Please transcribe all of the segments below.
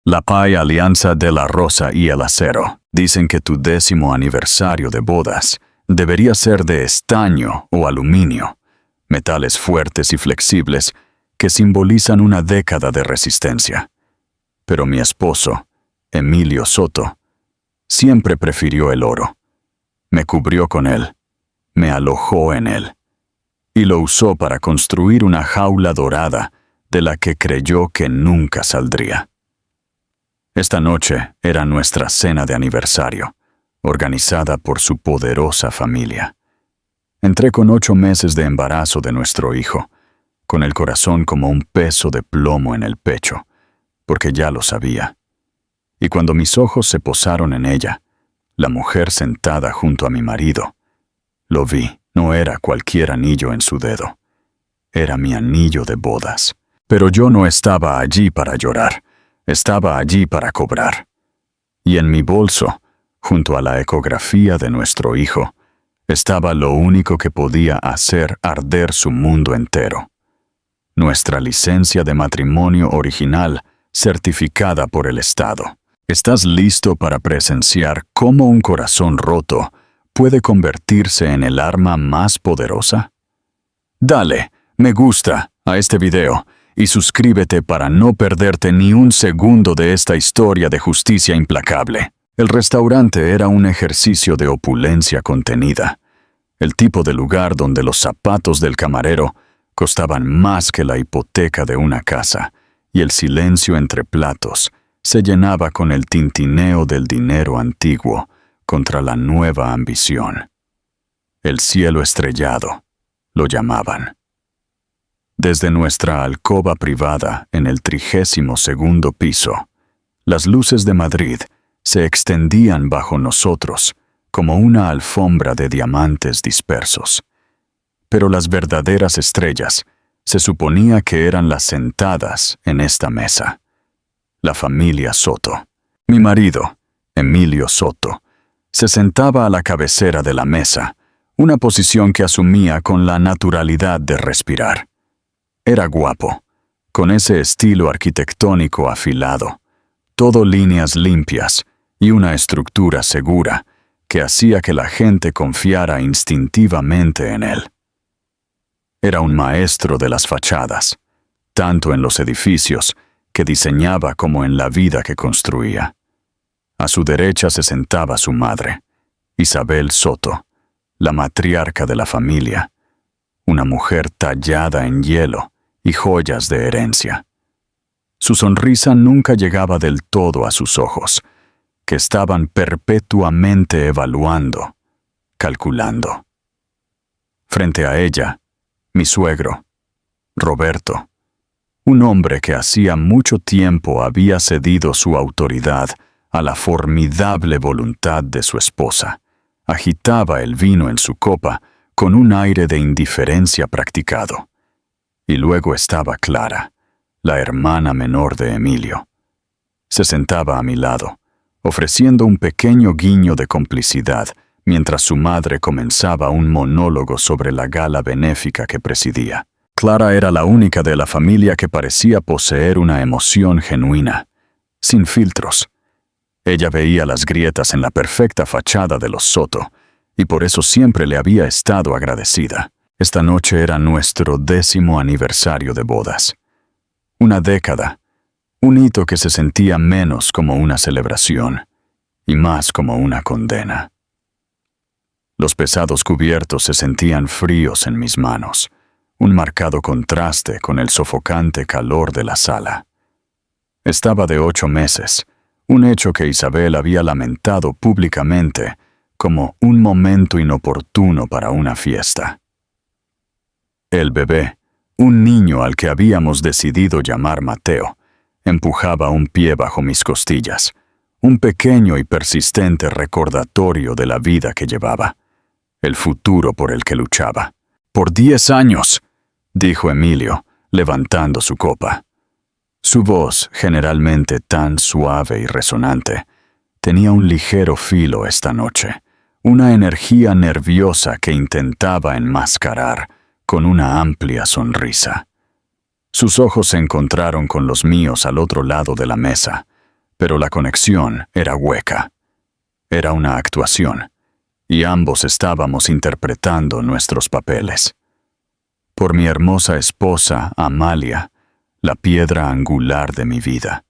La Pai Alianza de la Rosa y el Acero. Dicen que tu 10º aniversario de bodas debería ser de estaño o aluminio, metales fuertes y flexibles que simbolizan una década de resistencia. Pero mi esposo, Emilio Soto, siempre prefirió el oro. Me cubrió con él, me alojó en él, y lo usó para construir una jaula dorada de la que creyó que nunca saldría. Esta noche era nuestra cena de aniversario, organizada por su poderosa familia. Entré con 8 meses de embarazo de nuestro hijo, con el corazón como un peso de plomo en el pecho, porque ya lo sabía. Y cuando mis ojos se posaron en ella, la mujer sentada junto a mi marido, lo vi, no era cualquier anillo en su dedo. Era mi anillo de bodas. Pero yo no estaba allí para llorar, estaba allí para cobrar. Y en mi bolso, junto a la ecografía de nuestro hijo, estaba lo único que podía hacer arder su mundo entero. Nuestra licencia de matrimonio original, certificada por el Estado. ¿Estás listo para presenciar cómo un corazón roto puede convertirse en el arma más poderosa? Dale me gusta a este video y suscríbete para no perderte ni un segundo de esta historia de justicia implacable. El restaurante era un ejercicio de opulencia contenida, el tipo de lugar donde los zapatos del camarero costaban más que la hipoteca de una casa, y el silencio entre platos se llenaba con el tintineo del dinero antiguo contra la nueva ambición. El cielo estrellado, lo llamaban. Desde nuestra alcoba privada en el 32º piso, las luces de Madrid se extendían bajo nosotros como una alfombra de diamantes dispersos. Pero las verdaderas estrellas se suponía que eran las sentadas en esta mesa. La familia Soto. Mi marido, Emilio Soto, se sentaba a la cabecera de la mesa, una posición que asumía con la naturalidad de respirar. Era guapo, con ese estilo arquitectónico afilado, todo líneas limpias y una estructura segura que hacía que la gente confiara instintivamente en él. Era un maestro de las fachadas, tanto en los edificios que diseñaba como en la vida que construía. A su derecha se sentaba su madre, Isabel Soto, la matriarca de la familia, una mujer tallada en hielo y joyas de herencia. Su sonrisa nunca llegaba del todo a sus ojos, que estaban perpetuamente evaluando, calculando. Frente a ella, mi suegro, Roberto, un hombre que hacía mucho tiempo había cedido su autoridad a la formidable voluntad de su esposa, agitaba el vino en su copa con un aire de indiferencia practicado. Y luego estaba Clara, la hermana menor de Emilio. Se sentaba a mi lado, ofreciendo un pequeño guiño de complicidad mientras su madre comenzaba un monólogo sobre la gala benéfica que presidía. Clara era la única de la familia que parecía poseer una emoción genuina, sin filtros. Ella veía las grietas en la perfecta fachada de los Soto, y por eso siempre le había estado agradecida. Esta noche era nuestro 10º aniversario de bodas. Una década, un hito que se sentía menos como una celebración y más como una condena. Los pesados cubiertos se sentían fríos en mis manos, un marcado contraste con el sofocante calor de la sala. Estaba de 8 meses, un hecho que Isabel había lamentado públicamente como un momento inoportuno para una fiesta. El bebé, un niño al que habíamos decidido llamar Mateo, empujaba un pie bajo mis costillas, un pequeño y persistente recordatorio de la vida que llevaba, el futuro por el que luchaba. «Por 10 años», dijo Emilio, levantando su copa. Su voz, generalmente tan suave y resonante, tenía un ligero filo esta noche, una energía nerviosa que intentaba enmascarar con una amplia sonrisa. Sus ojos se encontraron con los míos al otro lado de la mesa, Pero la conexión era hueca. Era una actuación, y ambos estábamos interpretando nuestros papeles. Por mi hermosa esposa, Amalia, la piedra angular de mi vida.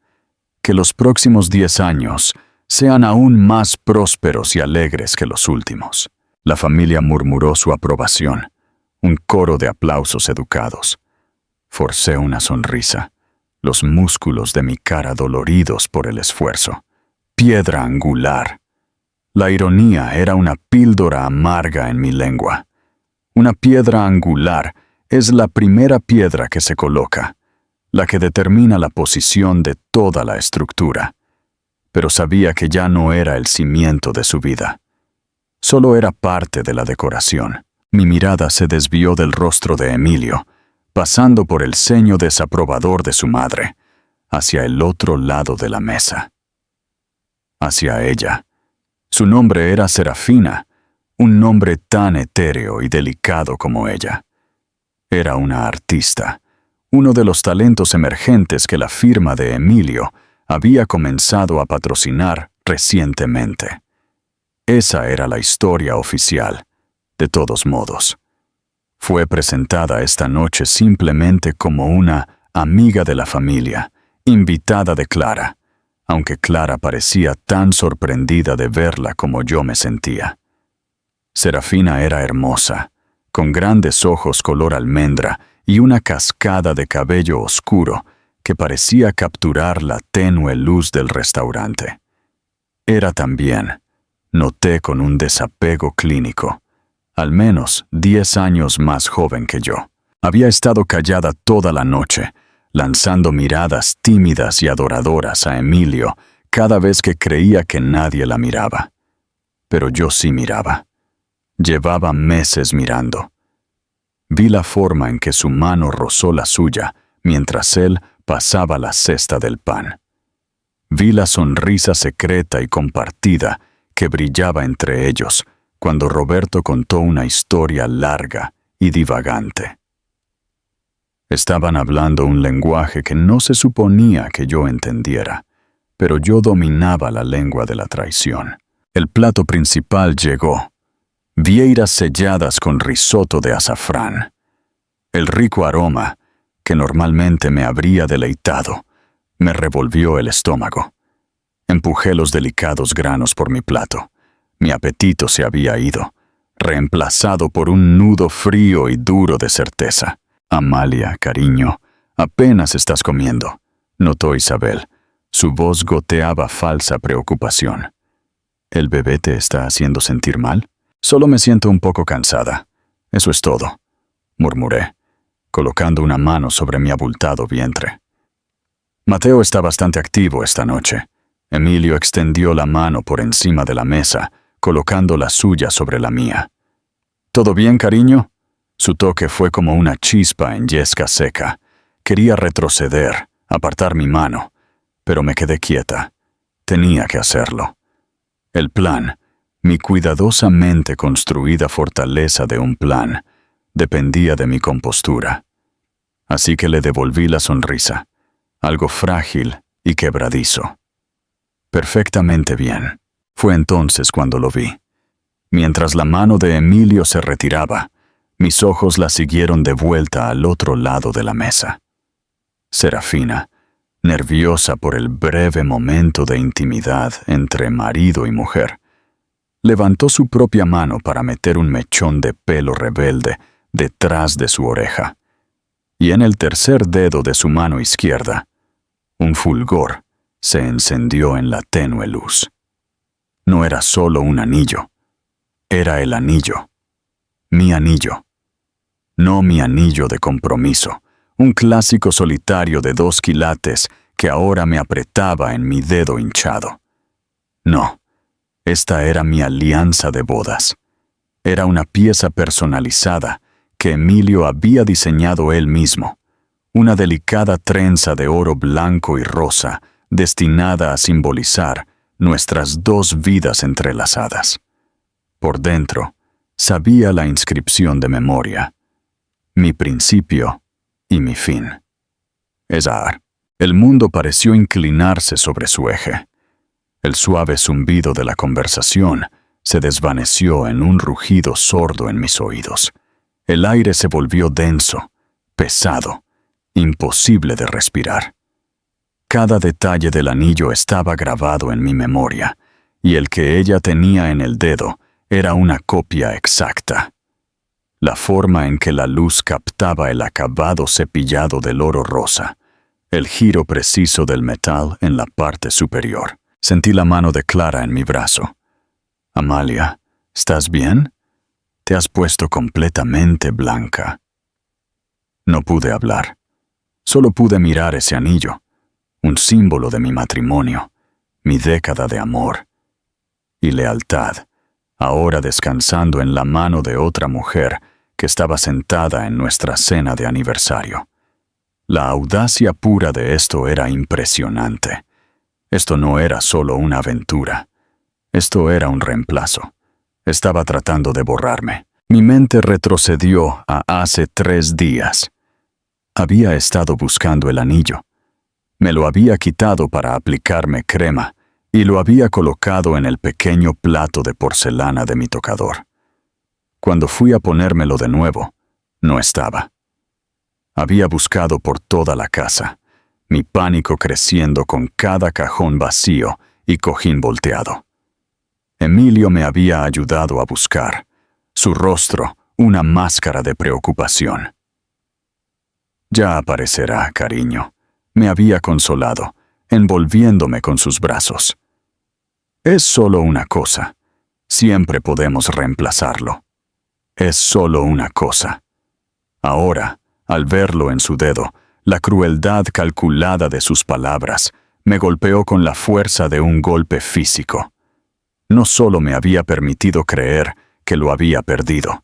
Que los próximos 10 años sean aún más prósperos y alegres que los últimos. La familia murmuró su aprobación, un coro de aplausos educados. Forcé una sonrisa, los músculos de mi cara doloridos por el esfuerzo. Piedra angular. La ironía era una píldora amarga en mi lengua. Una piedra angular es la primera piedra que se coloca, la que determina la posición de toda la estructura. Pero sabía que ya no era el cimiento de su vida. Solo era parte de la decoración. Mi mirada se desvió del rostro de Emilio, pasando por el ceño desaprobador de su madre, hacia el otro lado de la mesa. Hacia ella. Su nombre era Serafina, un nombre tan etéreo y delicado como ella. Era una artista, uno de los talentos emergentes que la firma de Emilio había comenzado a patrocinar recientemente. Esa era la historia oficial, de todos modos. Fue presentada esta noche simplemente como una amiga de la familia, invitada de Clara, aunque Clara parecía tan sorprendida de verla como yo me sentía. Serafina era hermosa, con grandes ojos color almendra y una cascada de cabello oscuro que parecía capturar la tenue luz del restaurante. Era también, noté con un desapego clínico, al menos 10 años más joven que yo. Había estado callada toda la noche, lanzando miradas tímidas y adoradoras a Emilio cada vez que creía que nadie la miraba. Pero yo sí miraba. Llevaba meses mirando. Vi la forma en que su mano rozó la suya mientras él pasaba la cesta del pan. Vi la sonrisa secreta y compartida que brillaba entre ellos cuando Roberto contó una historia larga y divagante. Estaban hablando un lenguaje que no se suponía que yo entendiera, pero yo dominaba la lengua de la traición. El plato principal llegó. Vieiras selladas con risotto de azafrán. El rico aroma, que normalmente me habría deleitado, me revolvió el estómago. Empujé los delicados granos por mi plato. Mi apetito se había ido, reemplazado por un nudo frío y duro de certeza. Amalia, cariño, apenas estás comiendo, notó Isabel. Su voz goteaba falsa preocupación. ¿El bebé te está haciendo sentir mal? Solo me siento un poco cansada. Eso es todo, murmuré, colocando una mano sobre mi abultado vientre. Mateo está bastante activo esta noche. Emilio extendió la mano por encima de la mesa, colocando la suya sobre la mía. ¿Todo bien, cariño? Su toque fue como una chispa en yesca seca. Quería retroceder, apartar mi mano, pero me quedé quieta. Tenía que hacerlo. El plan, mi cuidadosamente construida fortaleza de un plan, dependía de mi compostura. Así que le devolví la sonrisa, algo frágil y quebradizo. Perfectamente bien. Fue entonces cuando lo vi. Mientras la mano de Emilio se retiraba, mis ojos la siguieron de vuelta al otro lado de la mesa. Serafina, nerviosa por el breve momento de intimidad entre marido y mujer, levantó su propia mano para meter un mechón de pelo rebelde detrás de su oreja. Y en el tercer dedo de su mano izquierda, un fulgor se encendió en la tenue luz. No era solo un anillo, era el anillo, mi anillo. No mi anillo de compromiso, un clásico solitario de 2 quilates que ahora me apretaba en mi dedo hinchado. No, esta era mi alianza de bodas. Era una pieza personalizada que Emilio había diseñado él mismo, una delicada trenza de oro blanco y rosa destinada a simbolizar nuestras 2 vidas entrelazadas. Por dentro, sabía la inscripción de memoria. Mi principio y mi fin. Ezar. El mundo pareció inclinarse sobre su eje. El suave zumbido de la conversación se desvaneció en un rugido sordo en mis oídos. El aire se volvió denso, pesado, imposible de respirar. Cada detalle del anillo estaba grabado en mi memoria, y el que ella tenía en el dedo era una copia exacta. La forma en que la luz captaba el acabado cepillado del oro rosa, el giro preciso del metal en la parte superior. Sentí la mano de Clara en mi brazo. «Amalia, ¿estás bien? Te has puesto completamente blanca». No pude hablar. Solo pude mirar ese anillo, un símbolo de mi matrimonio, mi década de amor y lealtad, ahora descansando en la mano de otra mujer que estaba sentada en nuestra cena de aniversario. La audacia pura de esto era impresionante. Esto no era solo una aventura. Esto era un reemplazo. Estaba tratando de borrarme. Mi mente retrocedió a hace 3 días. Había estado buscando el anillo. Me lo había quitado para aplicarme crema y lo había colocado en el pequeño plato de porcelana de mi tocador. Cuando fui a ponérmelo de nuevo, no estaba. Había buscado por toda la casa, mi pánico creciendo con cada cajón vacío y cojín volteado. Emilio me había ayudado a buscar, su rostro una máscara de preocupación. «Ya aparecerá, cariño», me había consolado, envolviéndome con sus brazos. «Es solo una cosa. Siempre podemos reemplazarlo. Es solo una cosa». Ahora, al verlo en su dedo, la crueldad calculada de sus palabras me golpeó con la fuerza de un golpe físico. No solo me había permitido creer que lo había perdido.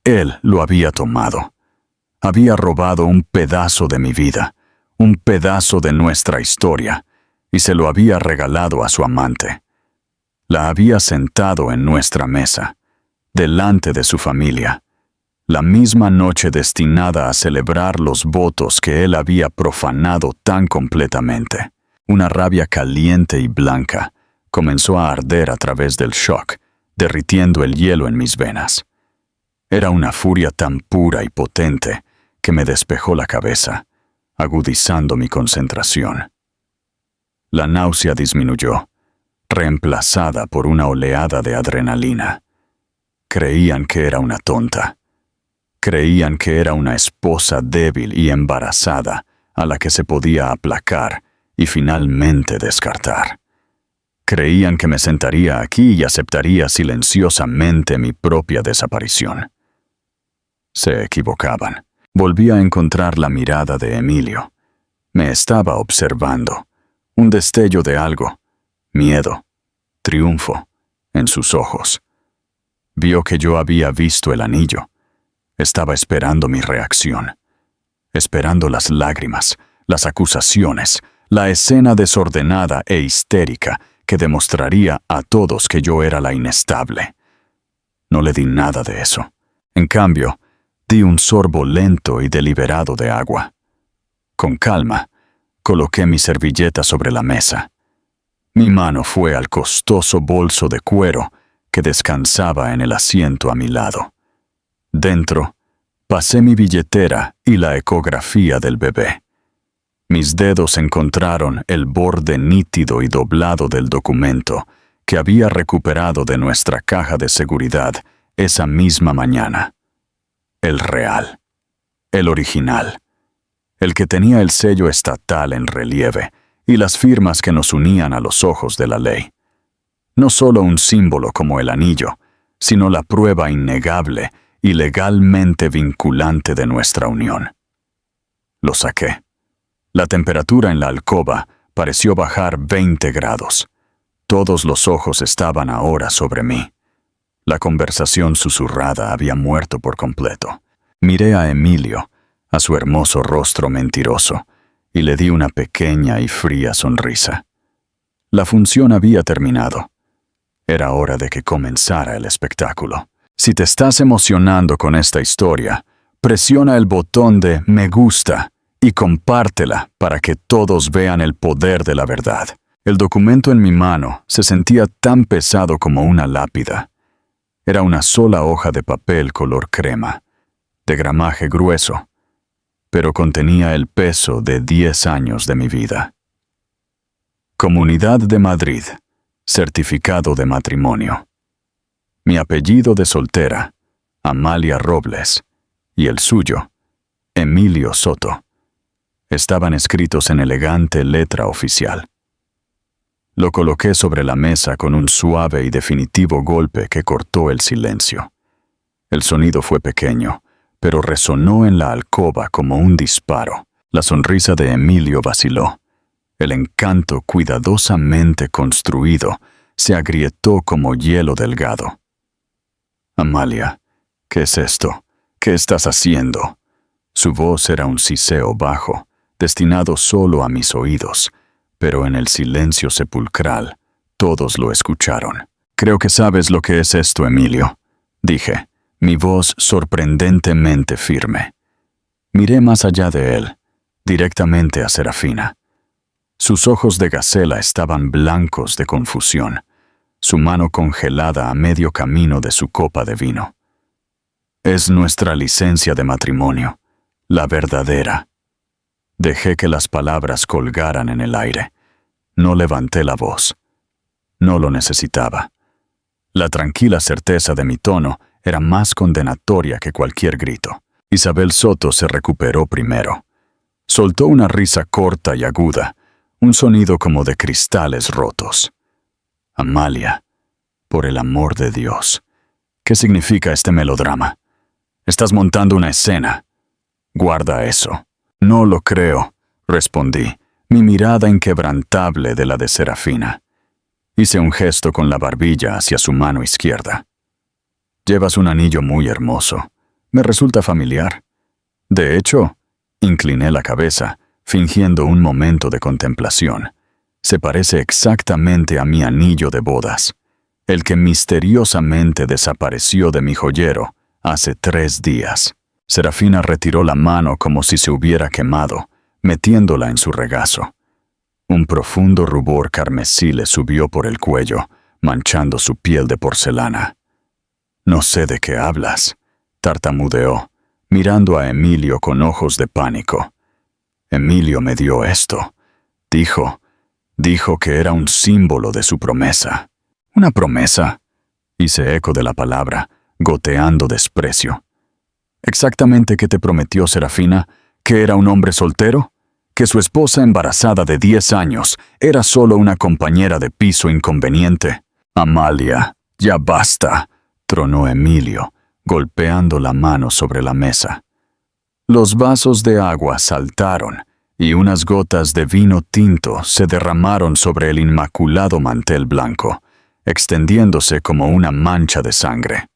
Él lo había tomado. Había robado un pedazo de mi vida, un pedazo de nuestra historia, y se lo había regalado a su amante. La había sentado en nuestra mesa, delante de su familia, la misma noche destinada a celebrar los votos que él había profanado tan completamente. Una rabia caliente y blanca comenzó a arder a través del shock, derritiendo el hielo en mis venas. Era una furia tan pura y potente que me despejó la cabeza, agudizando mi concentración. La náusea disminuyó, reemplazada por una oleada de adrenalina. Creían que era una tonta. Creían que era una esposa débil y embarazada a la que se podía aplacar y finalmente descartar. Creían que me sentaría aquí y aceptaría silenciosamente mi propia desaparición. Se equivocaban. Volví a encontrar la mirada de Emilio. Me estaba observando. Un destello de algo, miedo, triunfo, en sus ojos. Vio que yo había visto el anillo. Estaba esperando mi reacción. Esperando las lágrimas, las acusaciones, la escena desordenada e histérica que demostraría a todos que yo era la inestable. No le di nada de eso. En cambio, di un sorbo lento y deliberado de agua. Con calma, coloqué mi servilleta sobre la mesa. Mi mano fue al costoso bolso de cuero que descansaba en el asiento a mi lado. Dentro, pasé mi billetera y la ecografía del bebé. Mis dedos encontraron el borde nítido y doblado del documento que había recuperado de nuestra caja de seguridad esa misma mañana. El real. El original. El que tenía el sello estatal en relieve y las firmas que nos unían a los ojos de la ley. No solo un símbolo como el anillo, sino la prueba innegable y legalmente vinculante de nuestra unión. Lo saqué. La temperatura en la alcoba pareció bajar 20 grados. Todos los ojos estaban ahora sobre mí. La conversación susurrada había muerto por completo. Miré a Emilio, a su hermoso rostro mentiroso, y le di una pequeña y fría sonrisa. La función había terminado. Era hora de que comenzara el espectáculo. Si te estás emocionando con esta historia, presiona el botón de me gusta y compártela para que todos vean el poder de la verdad. El documento en mi mano se sentía tan pesado como una lápida. Era una sola hoja de papel color crema, de gramaje grueso, pero contenía el peso de 10 años de mi vida. Comunidad de Madrid, certificado de matrimonio. Mi apellido de soltera, Amalia Robles, y el suyo, Emilio Soto, estaban escritos en elegante letra oficial. Lo coloqué sobre la mesa con un suave y definitivo golpe que cortó el silencio. El sonido fue pequeño, pero resonó en la alcoba como un disparo. La sonrisa de Emilio vaciló. El encanto cuidadosamente construido se agrietó como hielo delgado. Amalia, ¿qué es esto? ¿Qué estás haciendo? Su voz era un siseo bajo, destinado solo a mis oídos, pero en el silencio sepulcral todos lo escucharon. Creo que sabes lo que es esto, Emilio, dije, mi voz sorprendentemente firme. Miré más allá de él, directamente a Serafina. Sus ojos de gacela estaban blancos de confusión, su mano congelada a medio camino de su copa de vino. Es nuestra licencia de matrimonio, la verdadera. Dejé que las palabras colgaran en el aire. No levanté la voz. No lo necesitaba. La tranquila certeza de mi tono era más condenatoria que cualquier grito. Isabel Soto se recuperó primero. Soltó una risa corta y aguda, un sonido como de cristales rotos. Amalia, por el amor de Dios, ¿qué significa este melodrama? Estás montando una escena. Guarda eso. No lo creo, respondí, mi mirada inquebrantable de la de Serafina. Hice un gesto con la barbilla hacia su mano izquierda. Llevas un anillo muy hermoso. Me resulta familiar. De hecho, incliné la cabeza, fingiendo un momento de contemplación. Se parece exactamente a mi anillo de bodas, el que misteriosamente desapareció de mi joyero hace 3 días. Serafina retiró la mano como si se hubiera quemado, metiéndola en su regazo. Un profundo rubor carmesí le subió por el cuello, manchando su piel de porcelana. No sé de qué hablas, tartamudeó, mirando a Emilio con ojos de pánico. Emilio me dio esto. Dijo que era un símbolo de su promesa. ¿Una promesa? Hice eco de la palabra, goteando desprecio. ¿Exactamente qué te prometió Serafina? ¿Que era un hombre soltero? ¿Que su esposa embarazada de 10 años era solo una compañera de piso inconveniente? Amalia, ya basta, tronó Emilio, golpeando la mano sobre la mesa. Los vasos de agua saltaron y unas gotas de vino tinto se derramaron sobre el inmaculado mantel blanco, extendiéndose como una mancha de sangre.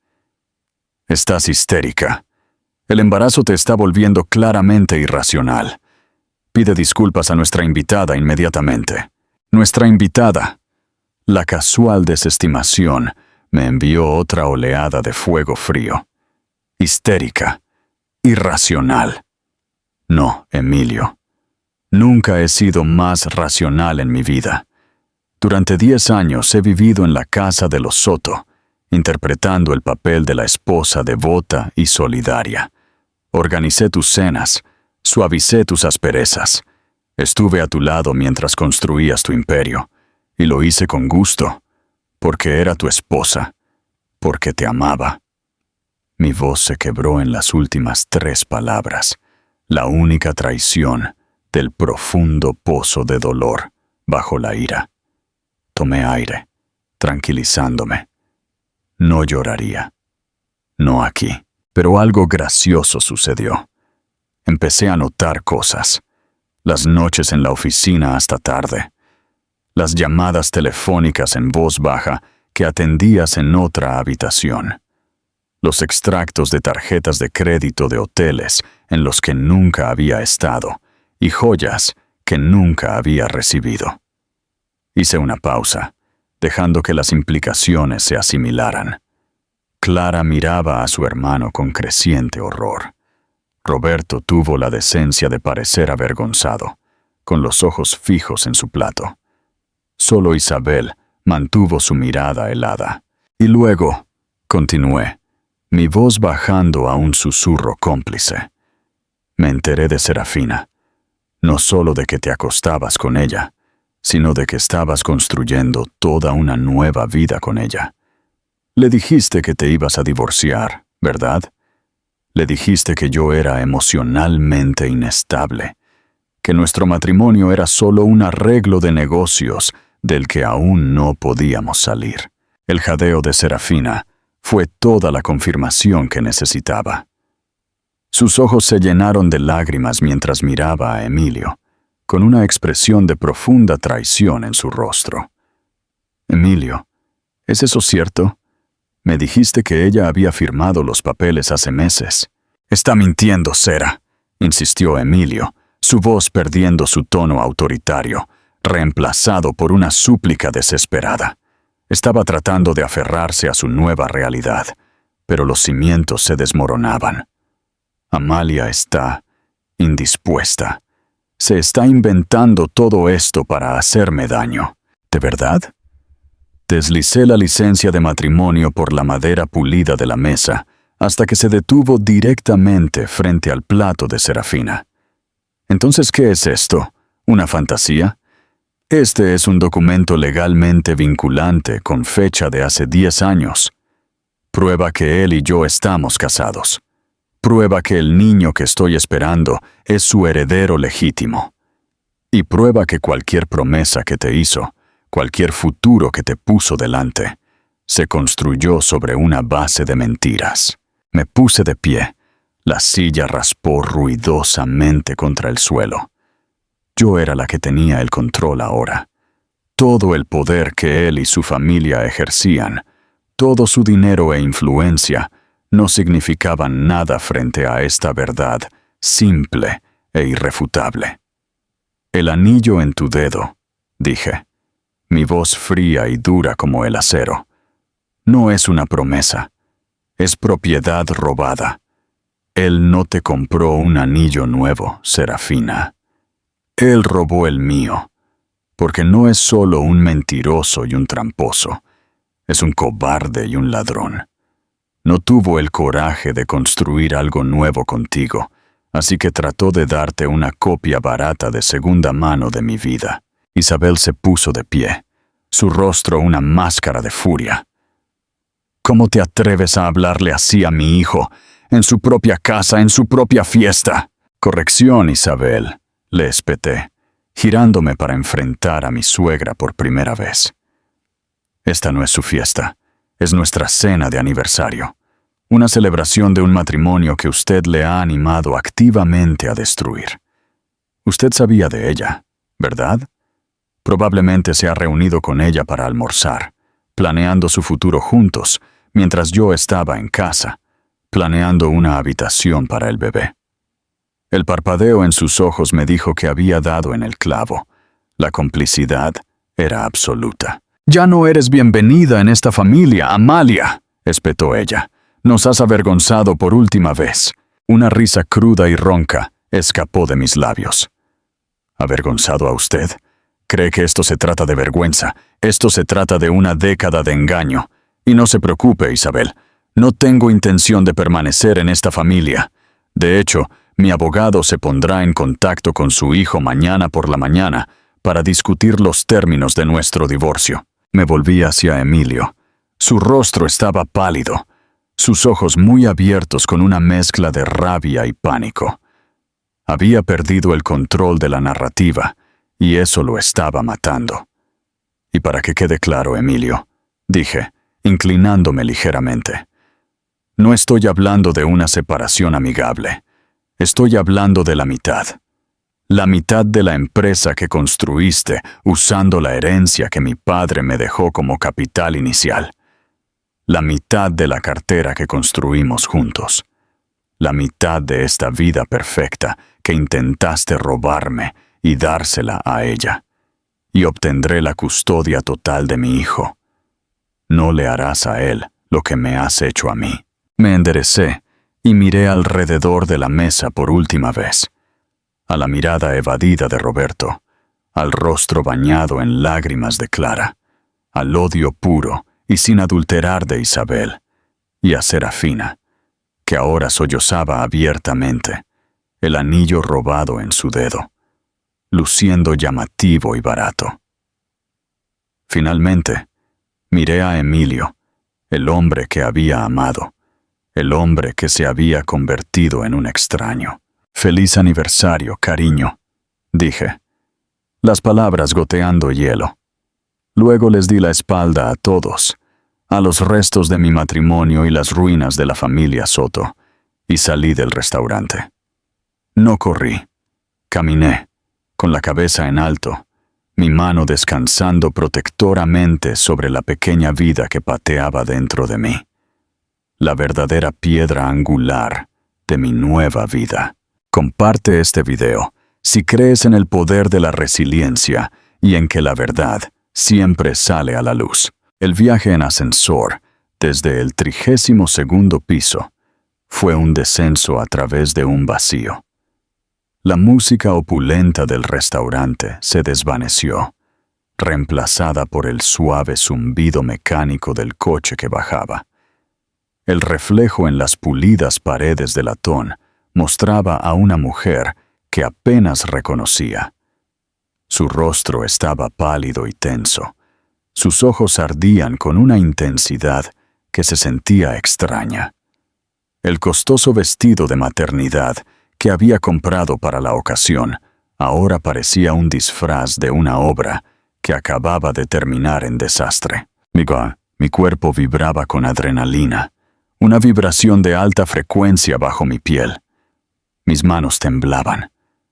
Estás histérica. El embarazo te está volviendo claramente irracional. Pide disculpas a nuestra invitada inmediatamente. Nuestra invitada. La casual desestimación me envió otra oleada de fuego frío. Histérica. Irracional. No, Emilio. Nunca he sido más racional en mi vida. Durante 10 años he vivido en la casa de los Soto, interpretando el papel de la esposa devota y solidaria. Organicé tus cenas, suavicé tus asperezas. Estuve a tu lado mientras construías tu imperio, y lo hice con gusto, porque era tu esposa, porque te amaba. Mi voz se quebró en las últimas 3 palabras, la única traición del profundo pozo de dolor bajo la ira. Tomé aire, tranquilizándome. No lloraría. No aquí. Pero algo gracioso sucedió. Empecé a notar cosas. Las noches en la oficina hasta tarde. Las llamadas telefónicas en voz baja que atendías en otra habitación. Los extractos de tarjetas de crédito de hoteles en los que nunca había estado y joyas que nunca había recibido. Hice una pausa, dejando que las implicaciones se asimilaran. Clara miraba a su hermano con creciente horror. Roberto tuvo la decencia de parecer avergonzado, con los ojos fijos en su plato. Solo Isabel mantuvo su mirada helada. Y luego, continué, mi voz bajando a un susurro cómplice. Me enteré de Serafina, no solo de que te acostabas con ella, sino de que estabas construyendo toda una nueva vida con ella. Le dijiste que te ibas a divorciar, ¿verdad? Le dijiste que yo era emocionalmente inestable, que nuestro matrimonio era solo un arreglo de negocios del que aún no podíamos salir. El jadeo de Serafina fue toda la confirmación que necesitaba. Sus ojos se llenaron de lágrimas mientras miraba a Emilio, con una expresión de profunda traición en su rostro. Emilio, ¿es eso cierto? Me dijiste que ella había firmado los papeles hace meses. Está mintiendo, Sera, insistió Emilio, su voz perdiendo su tono autoritario, reemplazado por una súplica desesperada. Estaba tratando de aferrarse a su nueva realidad, pero los cimientos se desmoronaban. Amalia está indispuesta. Se está inventando todo esto para hacerme daño. ¿De verdad? Deslicé la licencia de matrimonio por la madera pulida de la mesa hasta que se detuvo directamente frente al plato de Serafina. Entonces, ¿qué es esto? ¿Una fantasía? Este es un documento legalmente vinculante con fecha de hace 10 años. Prueba que él y yo estamos casados. Prueba que el niño que estoy esperando es su heredero legítimo. Y prueba que cualquier promesa que te hizo, cualquier futuro que te puso delante, se construyó sobre una base de mentiras. Me puse de pie. La silla raspó ruidosamente contra el suelo. Yo era la que tenía el control ahora. Todo el poder que él y su familia ejercían, todo su dinero e influencia, no significaban nada frente a esta verdad simple e irrefutable. El anillo en tu dedo, dije, mi voz fría y dura como el acero. No es una promesa, es propiedad robada. Él no te compró un anillo nuevo, Serafina. Él robó el mío, porque no es solo un mentiroso y un tramposo, es un cobarde y un ladrón. No tuvo el coraje de construir algo nuevo contigo, así que trató de darte una copia barata de segunda mano de mi vida. Isabel se puso de pie, su rostro una máscara de furia. ¿Cómo te atreves a hablarle así a mi hijo, en su propia casa, en su propia fiesta? Corrección, Isabel, le espeté, girándome para enfrentar a mi suegra por primera vez. Esta no es su fiesta, es nuestra cena de aniversario, una celebración de un matrimonio que usted le ha animado activamente a destruir. Usted sabía de ella, ¿verdad? Probablemente se ha reunido con ella para almorzar, planeando su futuro juntos, mientras yo estaba en casa, planeando una habitación para el bebé. El parpadeo en sus ojos me dijo que había dado en el clavo. La complicidad era absoluta. «Ya no eres bienvenida en esta familia, Amalia», espetó ella. «Nos has avergonzado por última vez». Una risa cruda y ronca escapó de mis labios. ¿Avergonzado a usted? ¿Cree que esto se trata de vergüenza? Esto se trata de una década de engaño. Y no se preocupe, Isabel. No tengo intención de permanecer en esta familia. De hecho, mi abogado se pondrá en contacto con su hijo mañana por la mañana para discutir los términos de nuestro divorcio. Me volví hacia Emilio. Su rostro estaba pálido, sus ojos muy abiertos con una mezcla de rabia y pánico. Había perdido el control de la narrativa, y eso lo estaba matando. Y para que quede claro, Emilio, dije, inclinándome ligeramente, no estoy hablando de una separación amigable. Estoy hablando de la mitad. La mitad de la empresa que construiste usando la herencia que mi padre me dejó como capital inicial. La mitad de la cartera que construimos juntos. La mitad de esta vida perfecta que intentaste robarme y dársela a ella. Y obtendré la custodia total de mi hijo. No le harás a él lo que me has hecho a mí. Me enderecé y miré alrededor de la mesa por última vez. A la mirada evadida de Roberto, al rostro bañado en lágrimas de Clara, al odio puro y sin adulterar de Isabel, y a Serafina, que ahora sollozaba abiertamente, el anillo robado en su dedo, luciendo llamativo y barato. Finalmente, miré a Emilio, el hombre que había amado, el hombre que se había convertido en un extraño. «Feliz aniversario, cariño», dije, las palabras goteando hielo. Luego les di la espalda a todos, a los restos de mi matrimonio y las ruinas de la familia Soto, y salí del restaurante. No corrí, caminé, con la cabeza en alto, mi mano descansando protectoramente sobre la pequeña vida que pateaba dentro de mí, la verdadera piedra angular de mi nueva vida. Comparte este video si crees en el poder de la resiliencia y en que la verdad siempre sale a la luz. El viaje en ascensor, desde el 32º piso, fue un descenso a través de un vacío. La música opulenta del restaurante se desvaneció, reemplazada por el suave zumbido mecánico del coche que bajaba. El reflejo en las pulidas paredes de latón mostraba a una mujer que apenas reconocía. Su rostro estaba pálido y tenso. Sus ojos ardían con una intensidad que se sentía extraña. El costoso vestido de maternidad que había comprado para la ocasión ahora parecía un disfraz de una obra que acababa de terminar en desastre. Mi cuerpo vibraba con adrenalina, una vibración de alta frecuencia bajo mi piel. Mis manos temblaban,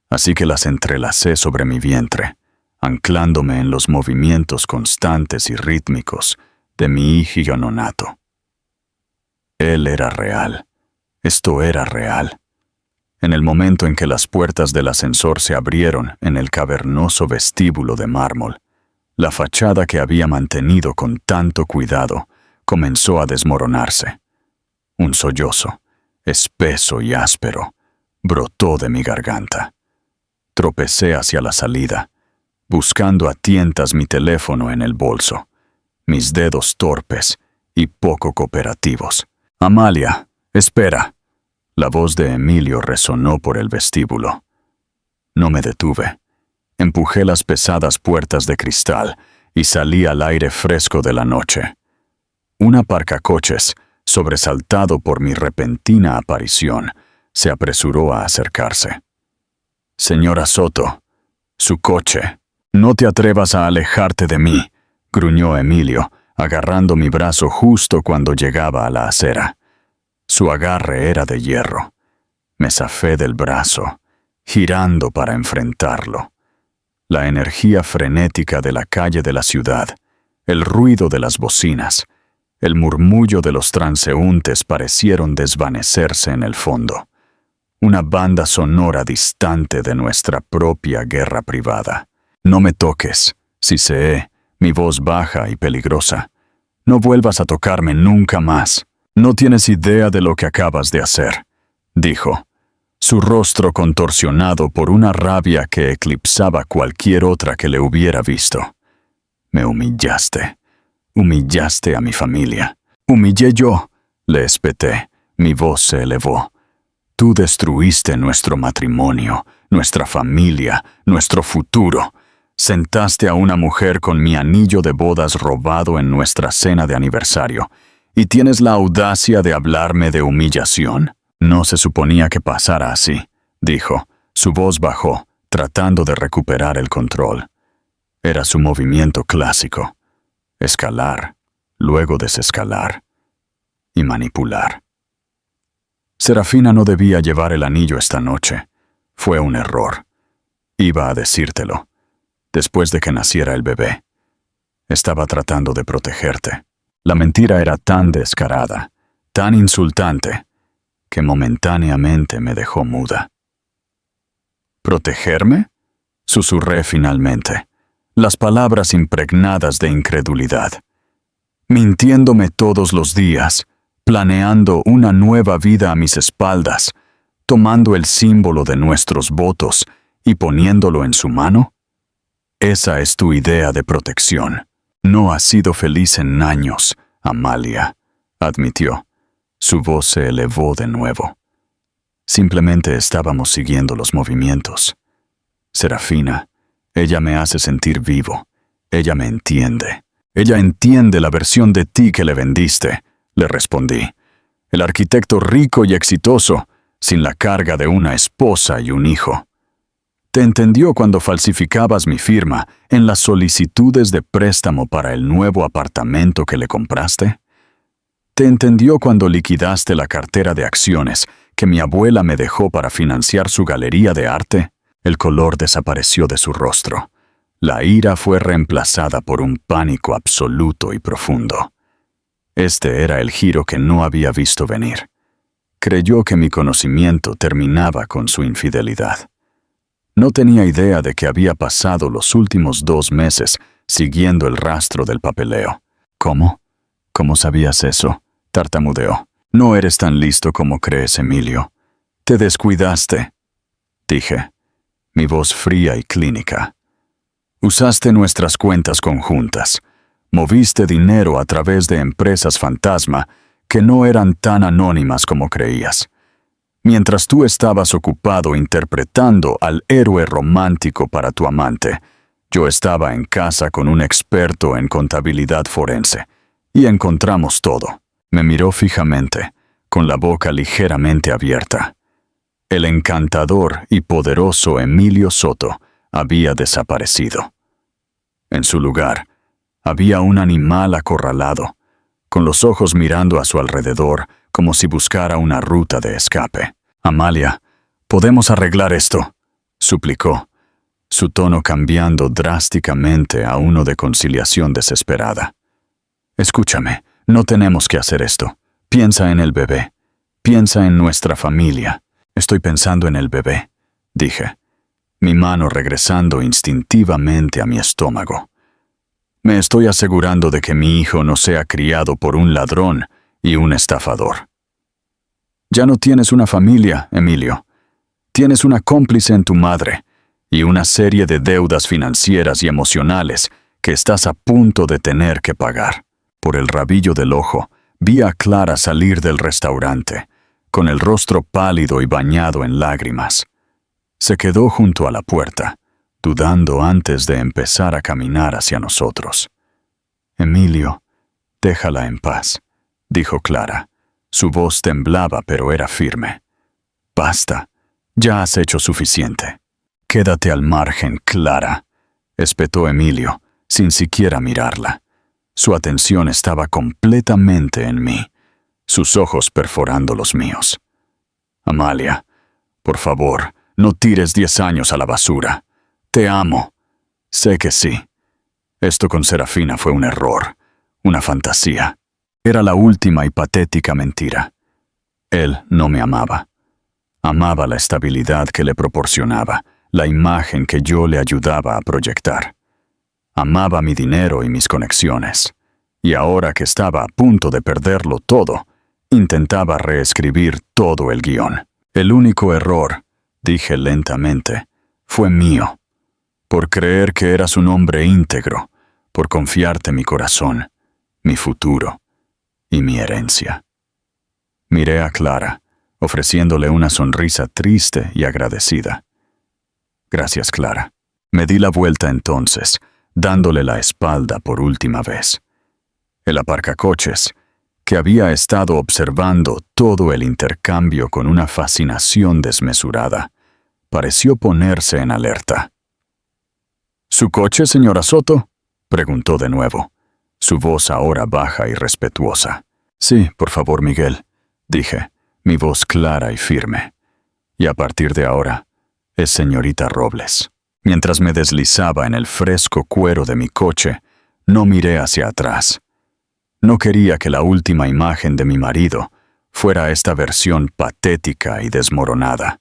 así que las entrelacé sobre mi vientre, anclándome en los movimientos constantes y rítmicos de mi hijo nonato. Él era real. Esto era real. En el momento en que las puertas del ascensor se abrieron en el cavernoso vestíbulo de mármol, la fachada que había mantenido con tanto cuidado comenzó a desmoronarse. Un sollozo, espeso y áspero, brotó de mi garganta. Tropecé hacia la salida, buscando a tientas mi teléfono en el bolso, mis dedos torpes y poco cooperativos. «Amalia, espera». La voz de Emilio resonó por el vestíbulo. No me detuve. Empujé las pesadas puertas de cristal y salí al aire fresco de la noche. Un aparcacoches, sobresaltado por mi repentina aparición, se apresuró a acercarse. «Señora Soto, su coche». «No te atrevas a alejarte de mí», gruñó Emilio, agarrando mi brazo justo cuando llegaba a la acera. Su agarre era de hierro. Me zafé del brazo, girando para enfrentarlo. La energía frenética de la calle de la ciudad, el ruido de las bocinas, el murmullo de los transeúntes parecieron desvanecerse en el fondo. Una banda sonora distante de nuestra propia guerra privada. «No me toques», siseé, mi voz baja y peligrosa. «No vuelvas a tocarme nunca más». «No tienes idea de lo que acabas de hacer», dijo, su rostro contorsionado por una rabia que eclipsaba cualquier otra que le hubiera visto. «Me humillaste. Humillaste a mi familia». «Humillé yo», le espeté, mi voz se elevó. «Tú destruiste nuestro matrimonio, nuestra familia, nuestro futuro. Sentaste a una mujer con mi anillo de bodas robado en nuestra cena de aniversario. ¿Y tienes la audacia de hablarme de humillación?» «No se suponía que pasara así», dijo. Su voz bajó, tratando de recuperar el control. Era su movimiento clásico. Escalar, luego desescalar y manipular. Serafina no debía llevar el anillo esta noche. Fue un error. Iba a decírtelo, después de que naciera el bebé. Estaba tratando de protegerte. La mentira era tan descarada, tan insultante, que momentáneamente me dejó muda. «¿Protegerme?», susurré finalmente, las palabras impregnadas de incredulidad. Mintiéndome todos los días, planeando una nueva vida a mis espaldas, tomando el símbolo de nuestros votos y poniéndolo en su mano. Esa es tu idea de protección. No has sido feliz en años, Amalia, admitió. Su voz se elevó de nuevo. Simplemente estábamos siguiendo los movimientos. Serafina, ella me hace sentir vivo. Ella me entiende. Ella entiende la versión de ti que le vendiste, le respondí. El arquitecto rico y exitoso, sin la carga de una esposa y un hijo. Te entendió cuando falsificabas mi firma en las solicitudes de préstamo para el nuevo apartamento que le compraste. Te entendió cuando liquidaste la cartera de acciones que mi abuela me dejó para financiar su galería de arte. El color desapareció de su rostro. La ira fue reemplazada por un pánico absoluto y profundo. Este era el giro que no había visto venir. Creyó que mi conocimiento terminaba con su infidelidad. No tenía idea de que había pasado los últimos 2 meses siguiendo el rastro del papeleo. ¿Cómo? ¿Cómo sabías eso? Tartamudeó. No eres tan listo como crees, Emilio. Te descuidaste, dije, mi voz fría y clínica. Usaste nuestras cuentas conjuntas. Moviste dinero a través de empresas fantasma que no eran tan anónimas como creías. Mientras tú estabas ocupado interpretando al héroe romántico para tu amante, yo estaba en casa con un experto en contabilidad forense, y encontramos todo. Me miró fijamente, con la boca ligeramente abierta. El encantador y poderoso Emilio Soto había desaparecido. En su lugar, había un animal acorralado, con los ojos mirando a su alrededor como si buscara una ruta de escape. Amalia, podemos arreglar esto, suplicó, su tono cambiando drásticamente a uno de conciliación desesperada. Escúchame, no tenemos que hacer esto. Piensa en el bebé. Piensa en nuestra familia. Estoy pensando en el bebé, dije, mi mano regresando instintivamente a mi estómago. Me estoy asegurando de que mi hijo no sea criado por un ladrón y un estafador. Ya no tienes una familia, Emilio. Tienes una cómplice en tu madre y una serie de deudas financieras y emocionales que estás a punto de tener que pagar. Por el rabillo del ojo, vi a Clara salir del restaurante, con el rostro pálido y bañado en lágrimas. Se quedó junto a la puerta, dudando antes de empezar a caminar hacia nosotros. Emilio, déjala en paz, dijo Clara. Su voz temblaba, pero era firme. Basta, ya has hecho suficiente. Quédate al margen, Clara, espetó Emilio, sin siquiera mirarla. Su atención estaba completamente en mí, sus ojos perforando los míos. Amalia, por favor, no tires 10 años a la basura. Te amo. Sé que sí. Esto con Serafina fue un error, una fantasía. Era la última y patética mentira. Él no me amaba. Amaba la estabilidad que le proporcionaba, la imagen que yo le ayudaba a proyectar. Amaba mi dinero y mis conexiones. Y ahora que estaba a punto de perderlo todo, intentaba reescribir todo el guión. El único error, dije lentamente, fue mío. Por creer que eras un hombre íntegro, por confiarte mi corazón, mi futuro y mi herencia. Miré a Clara, ofreciéndole una sonrisa triste y agradecida. Gracias, Clara. Me di la vuelta entonces, dándole la espalda por última vez. El aparcacoches, que había estado observando todo el intercambio con una fascinación desmesurada, pareció ponerse en alerta. ¿Su coche, señora Soto?, preguntó de nuevo, su voz ahora baja y respetuosa. Sí, por favor, Miguel, dije, mi voz clara y firme. Y a partir de ahora, es señorita Robles. Mientras me deslizaba en el fresco cuero de mi coche, no miré hacia atrás. No quería que la última imagen de mi marido fuera esta versión patética y desmoronada.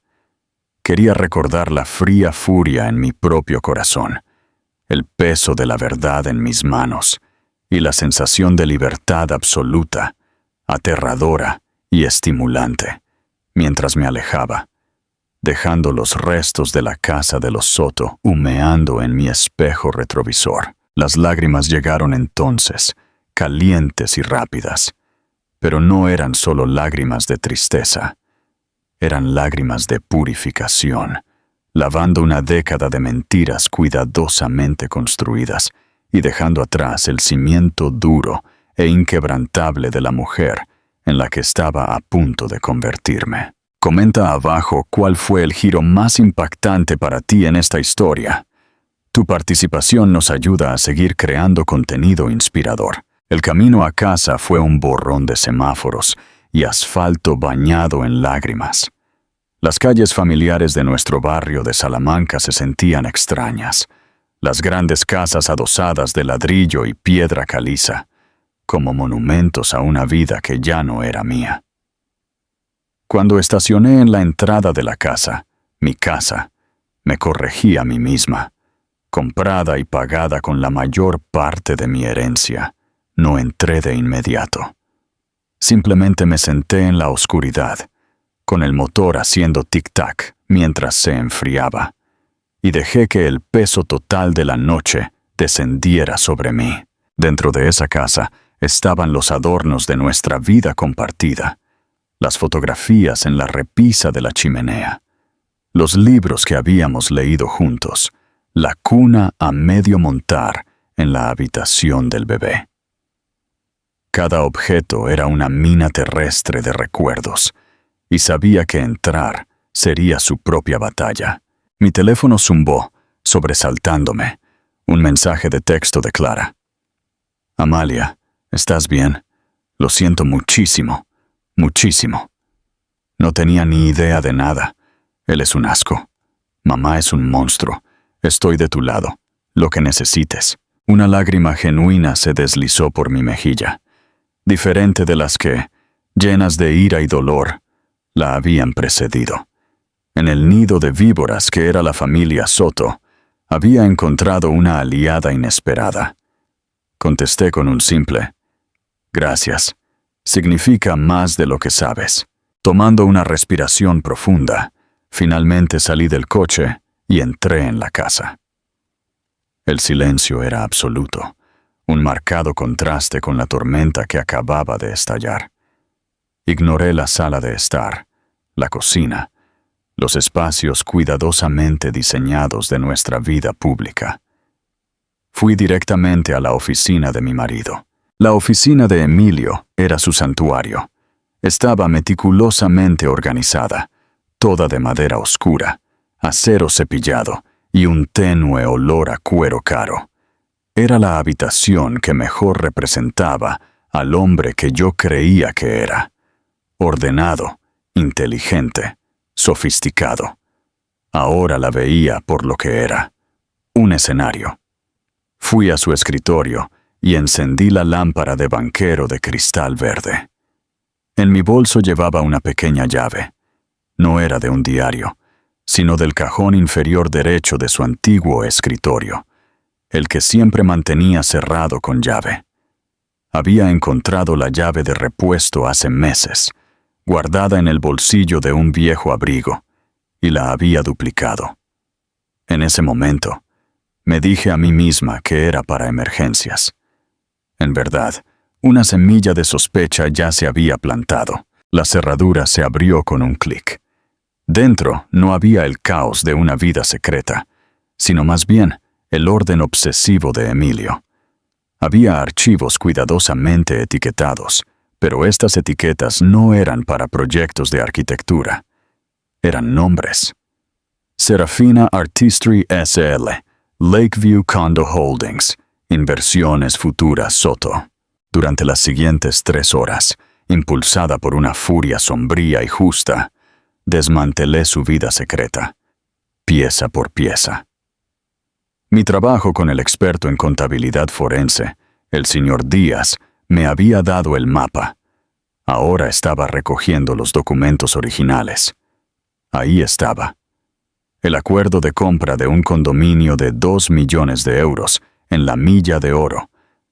Quería recordar la fría furia en mi propio corazón, el peso de la verdad en mis manos y la sensación de libertad absoluta, aterradora y estimulante, mientras me alejaba, dejando los restos de la casa de los Soto humeando en mi espejo retrovisor. Las lágrimas llegaron entonces, calientes y rápidas, pero no eran solo lágrimas de tristeza, eran lágrimas de purificación, lavando una década de mentiras cuidadosamente construidas y dejando atrás el cimiento duro e inquebrantable de la mujer en la que estaba a punto de convertirme. Comenta abajo cuál fue el giro más impactante para ti en esta historia. Tu participación nos ayuda a seguir creando contenido inspirador. El camino a casa fue un borrón de semáforos y asfalto bañado en lágrimas. Las calles familiares de nuestro barrio de Salamanca se sentían extrañas. Las grandes casas adosadas de ladrillo y piedra caliza, como monumentos a una vida que ya no era mía. Cuando estacioné en la entrada de la casa, mi casa, me corregí a mí misma. Comprada y pagada con la mayor parte de mi herencia, no entré de inmediato. Simplemente me senté en la oscuridad, con el motor haciendo tic-tac mientras se enfriaba, y dejé que el peso total de la noche descendiera sobre mí. Dentro de esa casa estaban los adornos de nuestra vida compartida, las fotografías en la repisa de la chimenea, los libros que habíamos leído juntos, la cuna a medio montar en la habitación del bebé. Cada objeto era una mina terrestre de recuerdos, y sabía que entrar sería su propia batalla. Mi teléfono zumbó, sobresaltándome. Un mensaje de texto de Clara. Amalia, ¿estás bien? Lo siento muchísimo, muchísimo. No tenía ni idea de nada. Él es un asco. Mamá es un monstruo. Estoy de tu lado. Lo que necesites. Una lágrima genuina se deslizó por mi mejilla, diferente de las que, llenas de ira y dolor, la habían precedido. En el nido de víboras que era la familia Soto, había encontrado una aliada inesperada. Contesté con un simple «Gracias. Significa más de lo que sabes». Tomando una respiración profunda, finalmente salí del coche y entré en la casa. El silencio era absoluto, un marcado contraste con la tormenta que acababa de estallar. Ignoré la sala de estar, la cocina, los espacios cuidadosamente diseñados de nuestra vida pública. Fui directamente a la oficina de mi marido. La oficina de Emilio era su santuario. Estaba meticulosamente organizada, toda de madera oscura, acero cepillado y un tenue olor a cuero caro. Era la habitación que mejor representaba al hombre que yo creía que era. Ordenado, inteligente, sofisticado. Ahora la veía por lo que era, un escenario. Fui a su escritorio y encendí la lámpara de banquero de cristal verde. En mi bolso llevaba una pequeña llave. No era de un diario, sino del cajón inferior derecho de su antiguo escritorio, el que siempre mantenía cerrado con llave. Había encontrado la llave de repuesto hace meses, guardada en el bolsillo de un viejo abrigo, y la había duplicado. En ese momento, me dije a mí misma que era para emergencias. En verdad, una semilla de sospecha ya se había plantado. La cerradura se abrió con un clic. Dentro no había el caos de una vida secreta, sino más bien el orden obsesivo de Emilio. Había archivos cuidadosamente etiquetados, pero estas etiquetas no eran para proyectos de arquitectura. Eran nombres. Serafina Artistry S.L., Lakeview Condo Holdings, Inversiones Futuras Soto. Durante las siguientes 3 horas, impulsada por una furia sombría y justa, desmantelé su vida secreta, pieza por pieza. Mi trabajo con el experto en contabilidad forense, el señor Díaz, me había dado el mapa. Ahora estaba recogiendo los documentos originales. Ahí estaba. El acuerdo de compra de un condominio de 2 millones de euros en la Milla de Oro,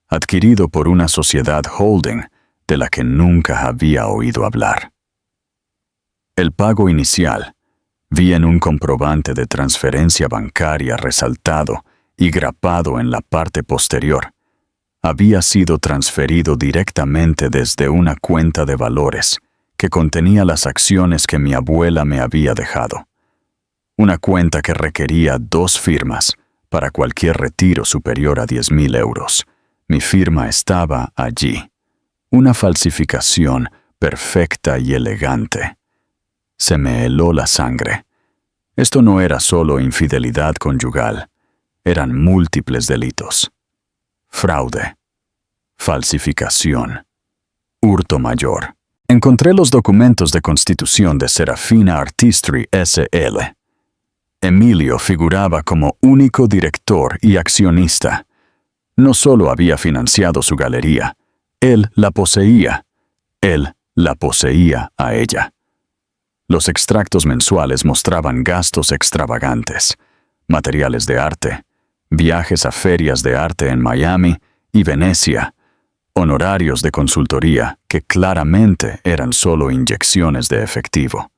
adquirido por una sociedad holding de la que nunca había oído hablar. El pago inicial, Vi en un comprobante de transferencia bancaria resaltado y grapado en la parte posterior. Había sido transferido directamente desde una cuenta de valores que contenía las acciones que mi abuela me había dejado. Una cuenta que requería 2 firmas para cualquier retiro superior a 10.000 euros. Mi firma estaba allí. Una falsificación perfecta y elegante. Se me heló la sangre. Esto no era solo infidelidad conyugal, eran múltiples delitos. Fraude, falsificación, hurto mayor. Encontré los documentos de constitución de Serafina Artistry S.L. Emilio figuraba como único director y accionista. No solo había financiado su galería, él la poseía. Él la poseía a ella. Los extractos mensuales mostraban gastos extravagantes, materiales de arte, viajes a ferias de arte en Miami y Venecia, honorarios de consultoría que claramente eran solo inyecciones de efectivo.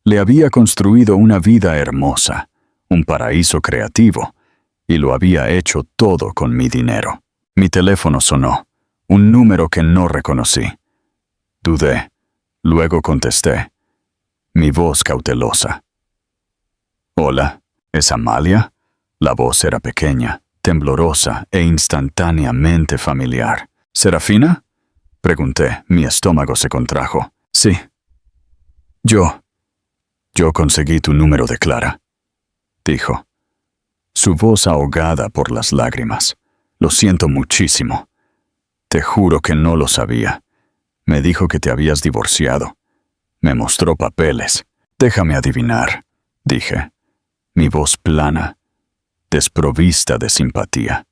Le había construido una vida hermosa, un paraíso creativo, y lo había hecho todo con mi dinero. Mi teléfono sonó, un número que no reconocí. Dudé, luego contesté. Mi voz cautelosa. «Hola, ¿es Amalia?» La voz era pequeña, temblorosa e instantáneamente familiar. «¿Serafina?» Pregunté, mi estómago se contrajo. «Sí». Yo conseguí tu número de Clara», dijo. Su voz ahogada por las lágrimas. «Lo siento muchísimo. Te juro que no lo sabía. Me dijo que te habías divorciado. Me mostró papeles. Déjame adivinar», dije, mi voz plana, desprovista de simpatía.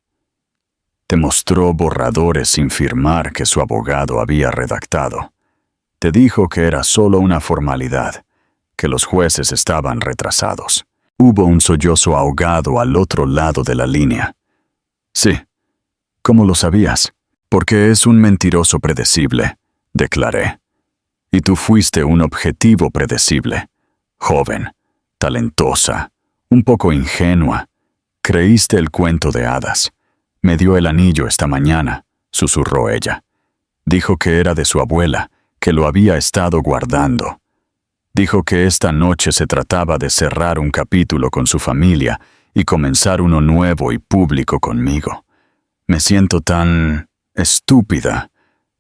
«Te mostró borradores sin firmar que su abogado había redactado. Te dijo que era solo una formalidad, que los jueces estaban retrasados». Hubo un sollozo ahogado al otro lado de la línea. «Sí. ¿Cómo lo sabías?» «Porque es un mentiroso predecible», declaré. «Y tú fuiste un objetivo predecible. Joven, talentosa, un poco ingenua. Creíste el cuento de hadas. Me dio el anillo esta mañana», susurró ella. Dijo que era de su abuela, que lo había estado guardando. Dijo que esta noche se trataba de cerrar un capítulo con su familia y comenzar uno nuevo y público conmigo. Me siento tan estúpida,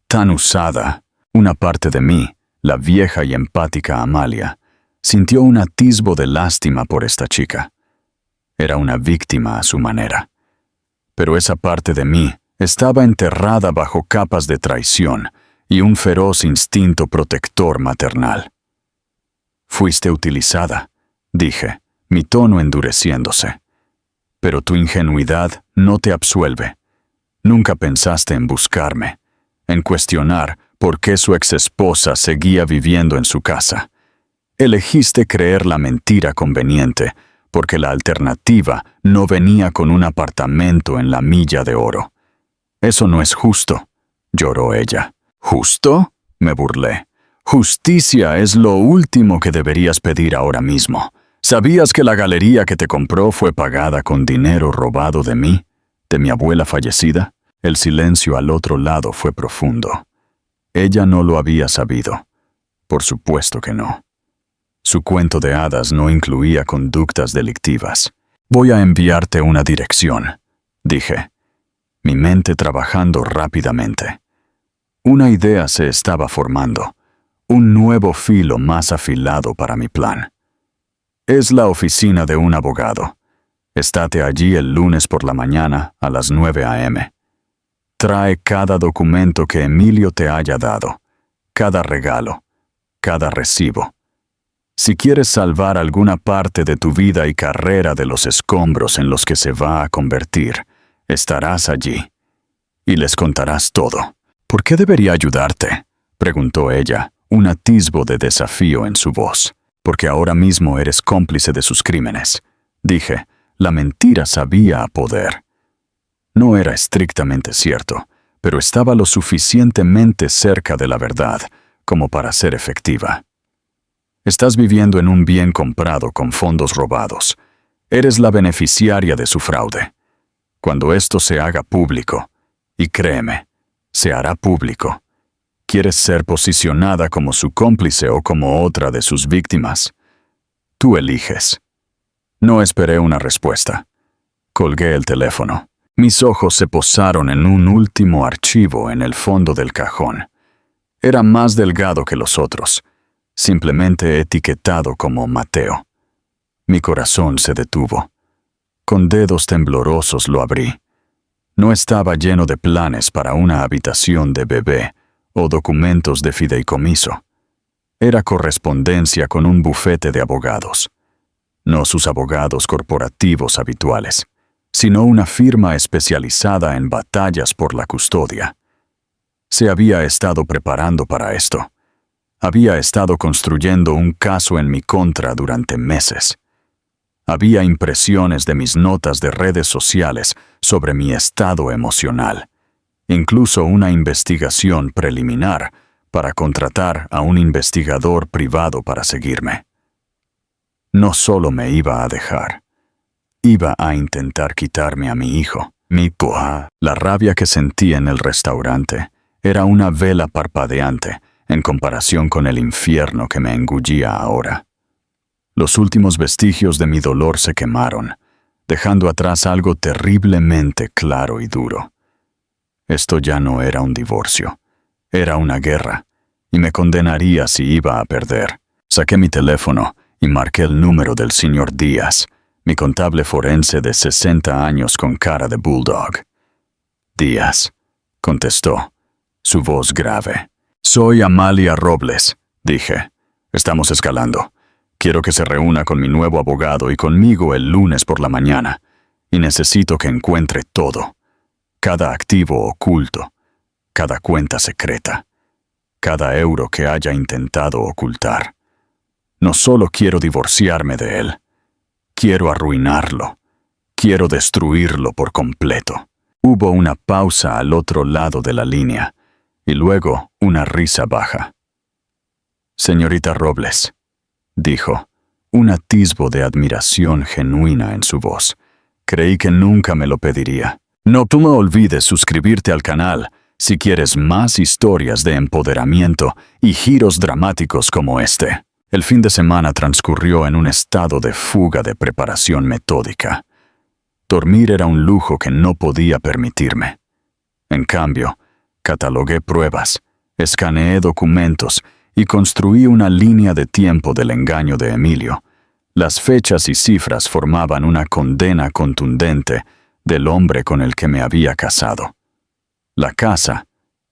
tan usada. Una parte de mí, la vieja y empática Amalia, sintió un atisbo de lástima por esta chica. Era una víctima a su manera. Pero esa parte de mí estaba enterrada bajo capas de traición y un feroz instinto protector maternal. «Fuiste utilizada», dije, mi tono endureciéndose. «Pero tu ingenuidad no te absuelve. Nunca pensaste en buscarme, en cuestionar por qué su exesposa seguía viviendo en su casa. Elegiste creer la mentira conveniente, porque la alternativa no venía con un apartamento en la Milla de Oro. Eso no es justo», lloró ella. «¿Justo?», me burlé. «Justicia es lo último que deberías pedir ahora mismo. ¿Sabías que la galería que te compró fue pagada con dinero robado de mí, de mi abuela fallecida?» El silencio al otro lado fue profundo. Ella no lo había sabido. Por supuesto que no. Su cuento de hadas no incluía conductas delictivas. «Voy a enviarte una dirección», dije, mi mente trabajando rápidamente. Una idea se estaba formando, un nuevo filo más afilado para mi plan. «Es la oficina de un abogado. Estate allí el lunes por la mañana a las 9 a.m. Trae cada documento que Emilio te haya dado, cada regalo, cada recibo. Si quieres salvar alguna parte de tu vida y carrera de los escombros en los que se va a convertir, estarás allí y les contarás todo». «¿Por qué debería ayudarte?», preguntó ella, un atisbo de desafío en su voz. «Porque ahora mismo eres cómplice de sus crímenes», dije. La mentira sabía a poder. No era estrictamente cierto, pero estaba lo suficientemente cerca de la verdad como para ser efectiva. Estás viviendo en un bien comprado con fondos robados. Eres la beneficiaria de su fraude. Cuando esto se haga público, y créeme, se hará público, ¿quieres ser posicionada como su cómplice o como otra de sus víctimas? Tú eliges. No esperé una respuesta. Colgué el teléfono. Mis ojos se posaron en un último archivo en el fondo del cajón. Era más delgado que los otros, simplemente etiquetado como Mateo. Mi corazón se detuvo. Con dedos temblorosos lo abrí. No estaba lleno de planes para una habitación de bebé o documentos de fideicomiso. Era correspondencia con un bufete de abogados. No sus abogados corporativos habituales, sino una firma especializada en batallas por la custodia. Se había estado preparando para esto. Había estado construyendo un caso en mi contra durante meses. Había impresiones de mis notas de redes sociales sobre mi estado emocional, incluso una investigación preliminar para contratar a un investigador privado para seguirme. No solo me iba a dejar, iba a intentar quitarme a mi hijo, mi hija. La rabia que sentí en el restaurante era una vela parpadeante en comparación con el infierno que me engullía ahora. Los últimos vestigios de mi dolor se quemaron, dejando atrás algo terriblemente claro y duro. Esto ya no era un divorcio, era una guerra, y me condenaría si iba a perder. Saqué mi teléfono y marqué el número del señor Díaz, mi contable forense de 60 años con cara de bulldog. Díaz, contestó, su voz grave. Soy Amalia Robles, dije. Estamos escalando. Quiero que se reúna con mi nuevo abogado y conmigo el lunes por la mañana, y necesito que encuentre todo. Cada activo oculto, cada cuenta secreta, cada euro que haya intentado ocultar. No solo quiero divorciarme de él, quiero arruinarlo, quiero destruirlo por completo. Hubo una pausa al otro lado de la línea, y luego una risa baja. Señorita Robles, dijo, un atisbo de admiración genuina en su voz. Creí que nunca me lo pediría. No tú me olvides suscribirte al canal si quieres más historias de empoderamiento y giros dramáticos como este. El fin de semana transcurrió en un estado de fuga de preparación metódica. Dormir era un lujo que no podía permitirme. En cambio, catalogué pruebas, escaneé documentos y construí una línea de tiempo del engaño de Emilio. Las fechas y cifras formaban una condena contundente del hombre con el que me había casado. La casa,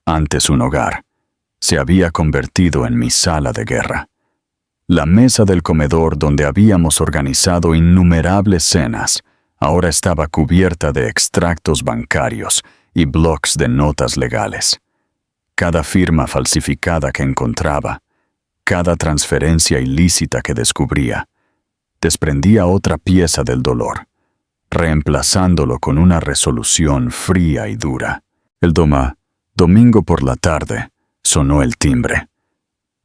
antes un hogar, se había convertido en mi sala de guerra. La mesa del comedor donde habíamos organizado innumerables cenas ahora estaba cubierta de extractos bancarios y blocs de notas legales. Cada firma falsificada que encontraba, cada transferencia ilícita que descubría, desprendía otra pieza del dolor, reemplazándolo con una resolución fría y dura. El domingo por la tarde, sonó el timbre.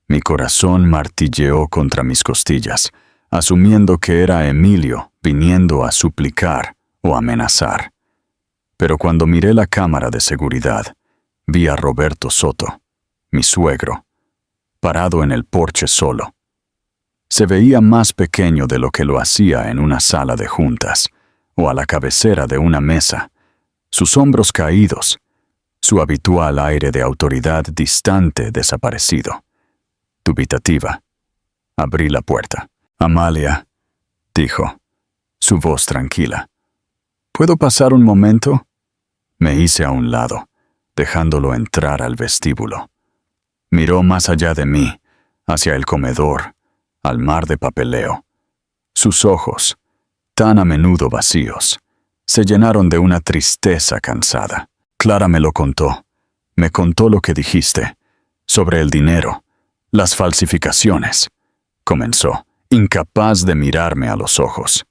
Mi corazón martilleó contra mis costillas, asumiendo que era Emilio viniendo a suplicar o amenazar. Pero cuando miré la cámara de seguridad, vi a Roberto Soto, mi suegro, parado en el porche solo. Se veía más pequeño de lo que lo hacía en una sala de juntas o a la cabecera de una mesa, sus hombros caídos, su habitual aire de autoridad distante desaparecido. Dubitativa, abrí la puerta. Amalia, dijo, su voz tranquila. ¿Puedo pasar un momento? Me hice a un lado, dejándolo entrar al vestíbulo. Miró más allá de mí, hacia el comedor, al mar de papeleo. Sus ojos, tan a menudo vacíos, se llenaron de una tristeza cansada. Clara me lo contó. Me contó lo que dijiste, sobre el dinero, las falsificaciones. Comenzó, incapaz de mirarme a los ojos.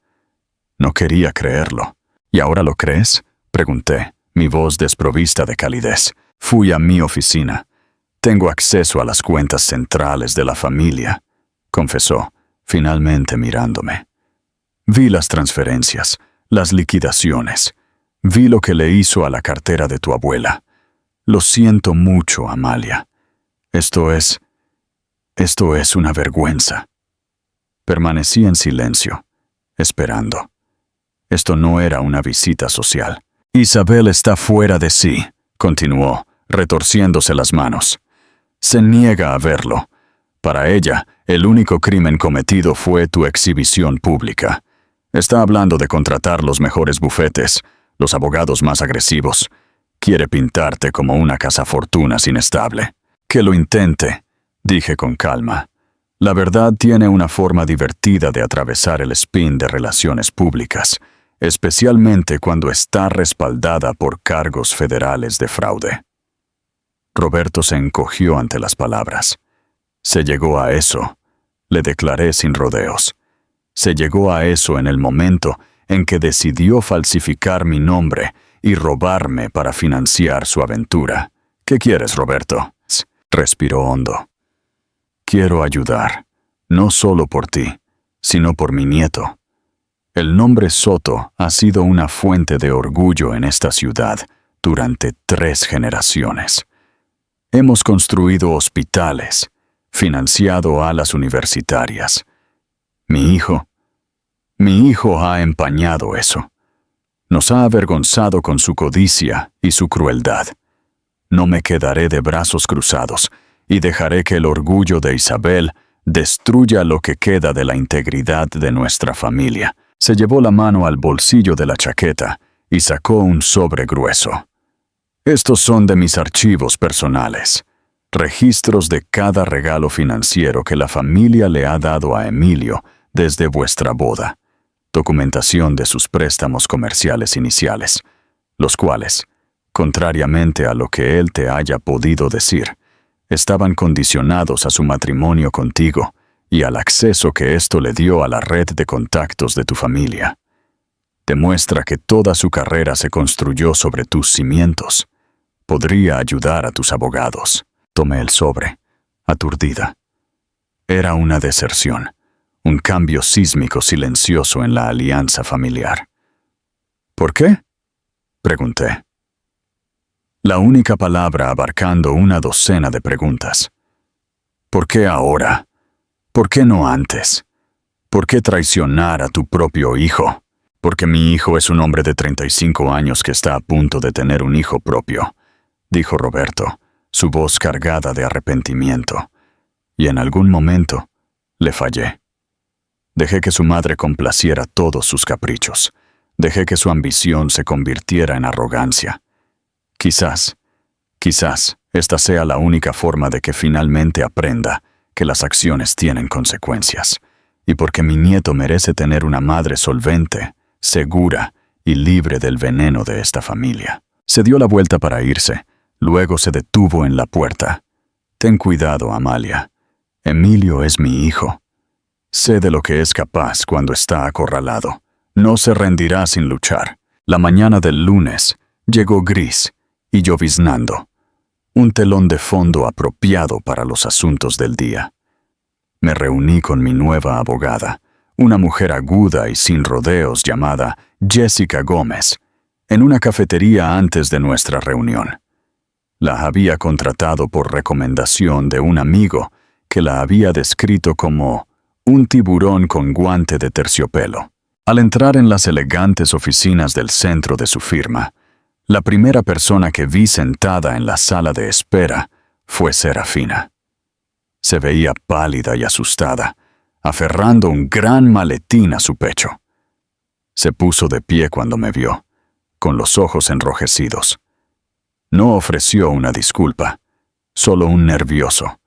No quería creerlo. ¿Y ahora lo crees? Pregunté, mi voz desprovista de calidez. Fui a mi oficina. Tengo acceso a las cuentas centrales de la familia. confesó, finalmente mirándome. Vi las transferencias, las liquidaciones. Vi lo que le hizo a la cartera de tu abuela. Lo siento mucho, Amalia. Esto es una vergüenza. Permanecí en silencio, esperando. Esto no era una visita social. Isabel está fuera de sí, continuó, retorciéndose las manos. Se niega a verlo. Para ella, el único crimen cometido fue tu exhibición pública. Está hablando de contratar los mejores bufetes, los abogados más agresivos. Quiere pintarte como una cazafortunas inestable. Que lo intente, dije con calma. La verdad tiene una forma divertida de atravesar el spin de relaciones públicas, especialmente cuando está respaldada por cargos federales de fraude. Roberto se encogió ante las palabras. Se llegó a eso, le declaré sin rodeos. Se llegó a eso en el momento en que decidió falsificar mi nombre y robarme para financiar su aventura. ¿Qué quieres, Roberto? Respiró hondo. Quiero ayudar, no solo por ti, sino por mi nieto. El nombre Soto ha sido una fuente de orgullo en esta ciudad durante 3 generaciones. Hemos construido hospitales, financiado alas universitarias. Mi hijo ha empañado eso. Nos ha avergonzado con su codicia y su crueldad. No me quedaré de brazos cruzados y dejaré que el orgullo de Isabel destruya lo que queda de la integridad de nuestra familia. Se llevó la mano al bolsillo de la chaqueta y sacó un sobre grueso. Estos son de mis archivos personales, registros de cada regalo financiero que la familia le ha dado a Emilio desde vuestra boda, documentación de sus préstamos comerciales iniciales, los cuales, contrariamente a lo que él te haya podido decir, estaban condicionados a su matrimonio contigo y al acceso que esto le dio a la red de contactos de tu familia. Demuestra que toda su carrera se construyó sobre tus cimientos. Podría ayudar a tus abogados. Tomé el sobre, aturdida. Era una deserción, un cambio sísmico silencioso en la alianza familiar. ¿Por qué?, pregunté. La única palabra abarcando una docena de preguntas. ¿Por qué ahora? ¿Por qué no antes? ¿Por qué traicionar a tu propio hijo? Porque mi hijo es un hombre de 35 años que está a punto de tener un hijo propio, dijo Roberto, su voz cargada de arrepentimiento. Y en algún momento le fallé. Dejé que su madre complaciera todos sus caprichos. Dejé que su ambición se convirtiera en arrogancia. Quizás esta sea la única forma de que finalmente aprenda que las acciones tienen consecuencias, y porque mi nieto merece tener una madre solvente, segura y libre del veneno de esta familia. Se dio la vuelta para irse, luego se detuvo en la puerta. Ten cuidado, Amalia. Emilio es mi hijo. Sé de lo que es capaz cuando está acorralado. No se rendirá sin luchar. La mañana del lunes llegó gris y lloviznando. Un telón de fondo apropiado para los asuntos del día. Me reuní con mi nueva abogada, una mujer aguda y sin rodeos llamada Jessica Gómez, en una cafetería antes de nuestra reunión. La había contratado por recomendación de un amigo que la había descrito como un tiburón con guante de terciopelo. Al entrar en las elegantes oficinas del centro de su firma, la primera persona que vi sentada en la sala de espera fue Serafina. Se veía pálida y asustada, aferrando un gran maletín a su pecho. Se puso de pie cuando me vio, con los ojos enrojecidos. No ofreció una disculpa, solo un nervioso.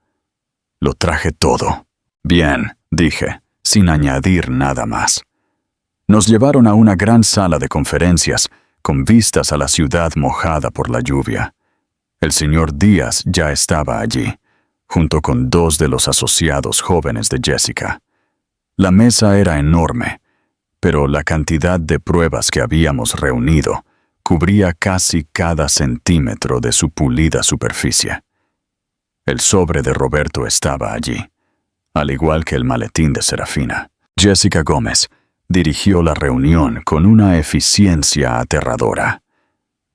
Lo traje todo. Bien, dije, sin añadir nada más. Nos llevaron a una gran sala de conferencias con vistas a la ciudad mojada por la lluvia. El señor Díaz ya estaba allí, junto con 2 de los asociados jóvenes de Jessica. La mesa era enorme, pero la cantidad de pruebas que habíamos reunido cubría casi cada centímetro de su pulida superficie. El sobre de Roberto estaba allí, al igual que el maletín de Serafina. Jessica Gómez dirigió la reunión con una eficiencia aterradora.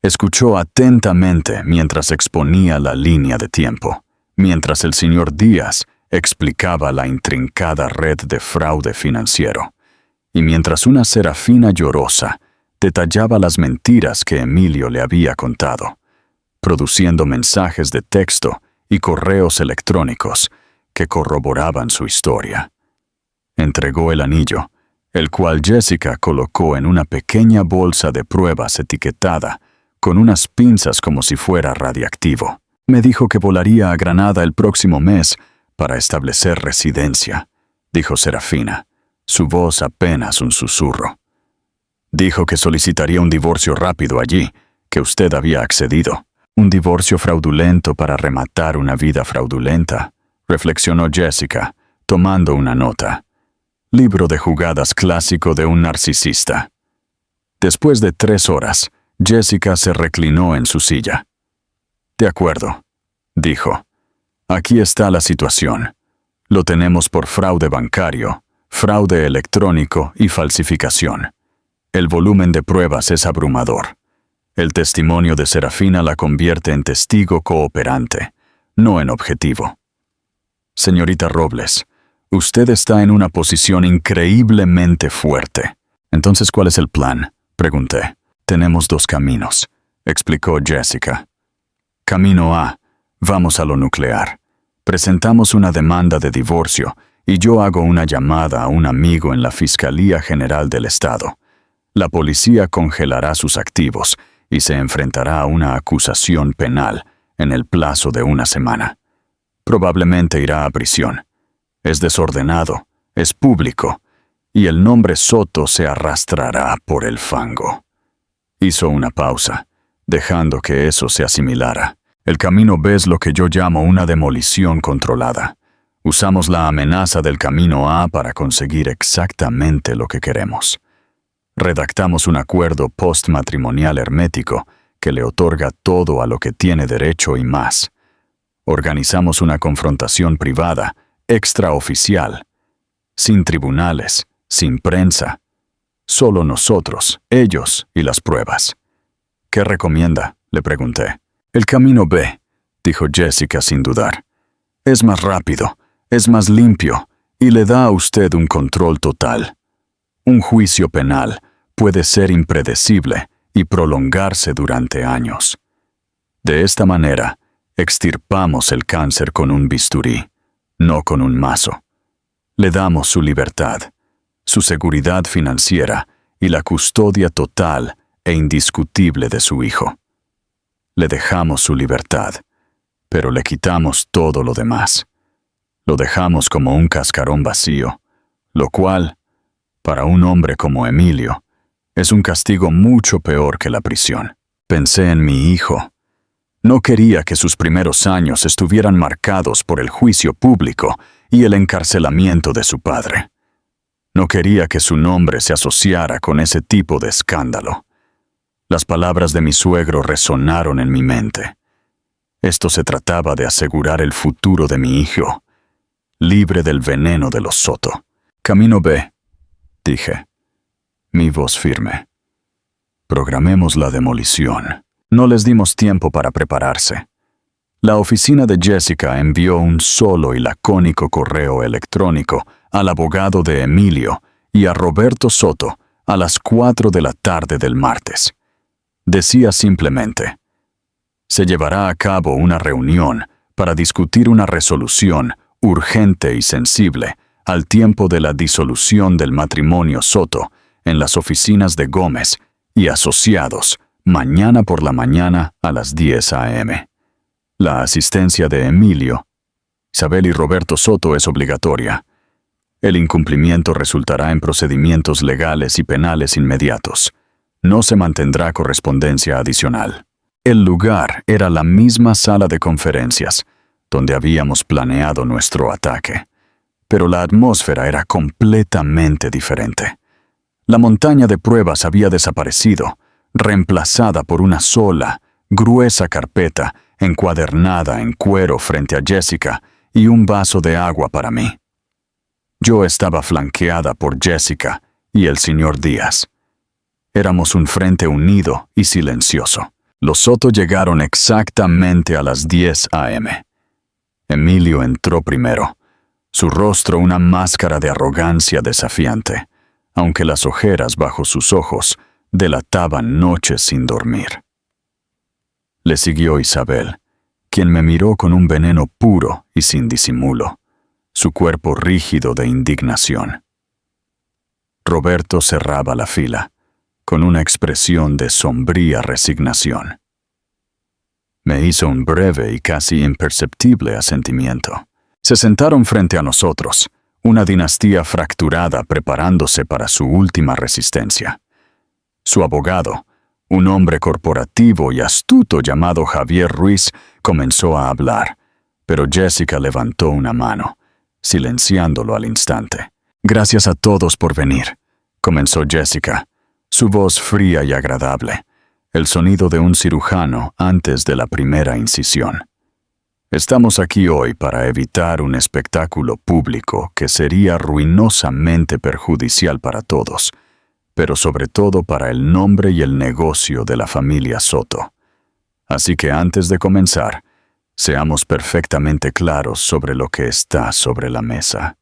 Escuchó atentamente mientras exponía la línea de tiempo, mientras el señor Díaz explicaba la intrincada red de fraude financiero, y mientras una Serafina llorosa detallaba las mentiras que Emilio le había contado, produciendo mensajes de texto y correos electrónicos que corroboraban su historia. Entregó el anillo, el cual Jessica colocó en una pequeña bolsa de pruebas etiquetada con unas pinzas como si fuera radiactivo. Me dijo que volaría a Granada el próximo mes para establecer residencia, dijo Serafina, su voz apenas un susurro. Dijo que solicitaría un divorcio rápido allí, que usted había accedido. Un divorcio fraudulento para rematar una vida fraudulenta, reflexionó Jessica, tomando una nota. Libro de jugadas clásico de un narcisista. Después de 3 horas, Jessica se reclinó en su silla. De acuerdo, dijo. Aquí está la situación. Lo tenemos por fraude bancario, fraude electrónico y falsificación. El volumen de pruebas es abrumador. El testimonio de Serafina la convierte en testigo cooperante, no en objetivo. Señorita Robles, usted está en una posición increíblemente fuerte. Entonces, ¿cuál es el plan?, pregunté. Tenemos 2 caminos, explicó Jessica. Camino A, vamos a lo nuclear. Presentamos una demanda de divorcio y yo hago una llamada a un amigo en la Fiscalía General del Estado. La policía congelará sus activos y se enfrentará a una acusación penal en el plazo de 1 semana. Probablemente irá a prisión. Es desordenado, es público, y el nombre Soto se arrastrará por el fango. Hizo una pausa, dejando que eso se asimilara. El camino B es lo que yo llamo una demolición controlada. Usamos la amenaza del camino A para conseguir exactamente lo que queremos. Redactamos un acuerdo postmatrimonial hermético que le otorga todo a lo que tiene derecho y más. Organizamos una confrontación privada, extraoficial, sin tribunales, sin prensa. Solo nosotros, ellos y las pruebas. ¿Qué recomienda?, le pregunté. El camino B, dijo Jessica sin dudar. Es más rápido, es más limpio y le da a usted un control total. Un juicio penal puede ser impredecible y prolongarse durante años. De esta manera, extirpamos el cáncer con un bisturí, no con un mazo. Le damos su libertad, su seguridad financiera y la custodia total e indiscutible de su hijo. Le dejamos su libertad, pero le quitamos todo lo demás. Lo dejamos como un cascarón vacío, lo cual, para un hombre como Emilio, es un castigo mucho peor que la prisión. Pensé en mi hijo. No quería que sus primeros años estuvieran marcados por el juicio público y el encarcelamiento de su padre. No quería que su nombre se asociara con ese tipo de escándalo. Las palabras de mi suegro resonaron en mi mente. Esto se trataba de asegurar el futuro de mi hijo, libre del veneno de los Soto. Camino B, dije, mi voz firme. Programemos la demolición. No les dimos tiempo para prepararse. La oficina de Jessica envió un solo y lacónico correo electrónico al abogado de Emilio y a Roberto Soto a las 4 de la tarde del martes. Decía simplemente: se llevará a cabo una reunión para discutir una resolución urgente y sensible al tiempo de la disolución del matrimonio Soto en las oficinas de Gómez y Asociados mañana por la mañana a las 10 a.m. La asistencia de Emilio, Isabel y Roberto Soto es obligatoria. El incumplimiento resultará en procedimientos legales y penales inmediatos. No se mantendrá correspondencia adicional. El lugar era la misma sala de conferencias, donde habíamos planeado nuestro ataque. Pero la atmósfera era completamente diferente. La montaña de pruebas había desaparecido, reemplazada por una sola, gruesa carpeta encuadernada en cuero frente a Jessica y un vaso de agua para mí. Yo estaba flanqueada por Jessica y el señor Díaz. Éramos un frente unido y silencioso. Los Soto llegaron exactamente a las 10 a.m. Emilio entró primero, su rostro una máscara de arrogancia desafiante, aunque las ojeras bajo sus ojos delataban noches sin dormir. Le siguió Isabel, quien me miró con un veneno puro y sin disimulo, su cuerpo rígido de indignación. Roberto cerraba la fila, con una expresión de sombría resignación. Me hizo un breve y casi imperceptible asentimiento. Se sentaron frente a nosotros, una dinastía fracturada preparándose para su última resistencia. Su abogado, un hombre corporativo y astuto llamado Javier Ruiz, comenzó a hablar, pero Jessica levantó una mano, silenciándolo al instante. «Gracias a todos por venir», comenzó Jessica, su voz fría y agradable, el sonido de un cirujano antes de la primera incisión. «Estamos aquí hoy para evitar un espectáculo público que sería ruinosamente perjudicial para todos, pero sobre todo para el nombre y el negocio de la familia Soto. Así que antes de comenzar, seamos perfectamente claros sobre lo que está sobre la mesa».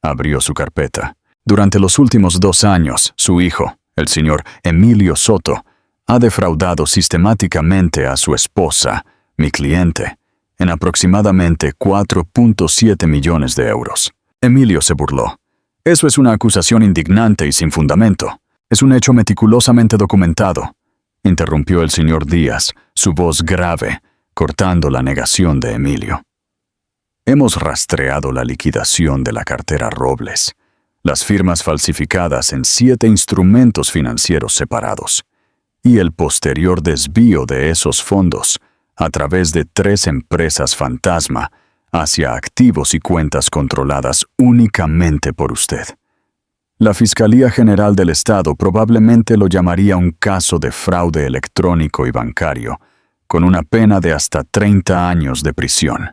Abrió su carpeta. «Durante los últimos 2 años, su hijo, el señor Emilio Soto, ha defraudado sistemáticamente a su esposa, mi cliente, en aproximadamente 4.7 millones de euros. Emilio se burló. «Eso es una acusación indignante y sin fundamento. Es un hecho meticulosamente documentado», interrumpió el señor Díaz, su voz grave, cortando la negación de Emilio. «Hemos rastreado la liquidación de la cartera Robles, las firmas falsificadas en 7 instrumentos financieros separados, y el posterior desvío de esos fondos a través de 3 empresas fantasma hacia activos y cuentas controladas únicamente por usted. La Fiscalía General del Estado probablemente lo llamaría un caso de fraude electrónico y bancario, con una pena de hasta 30 años de prisión».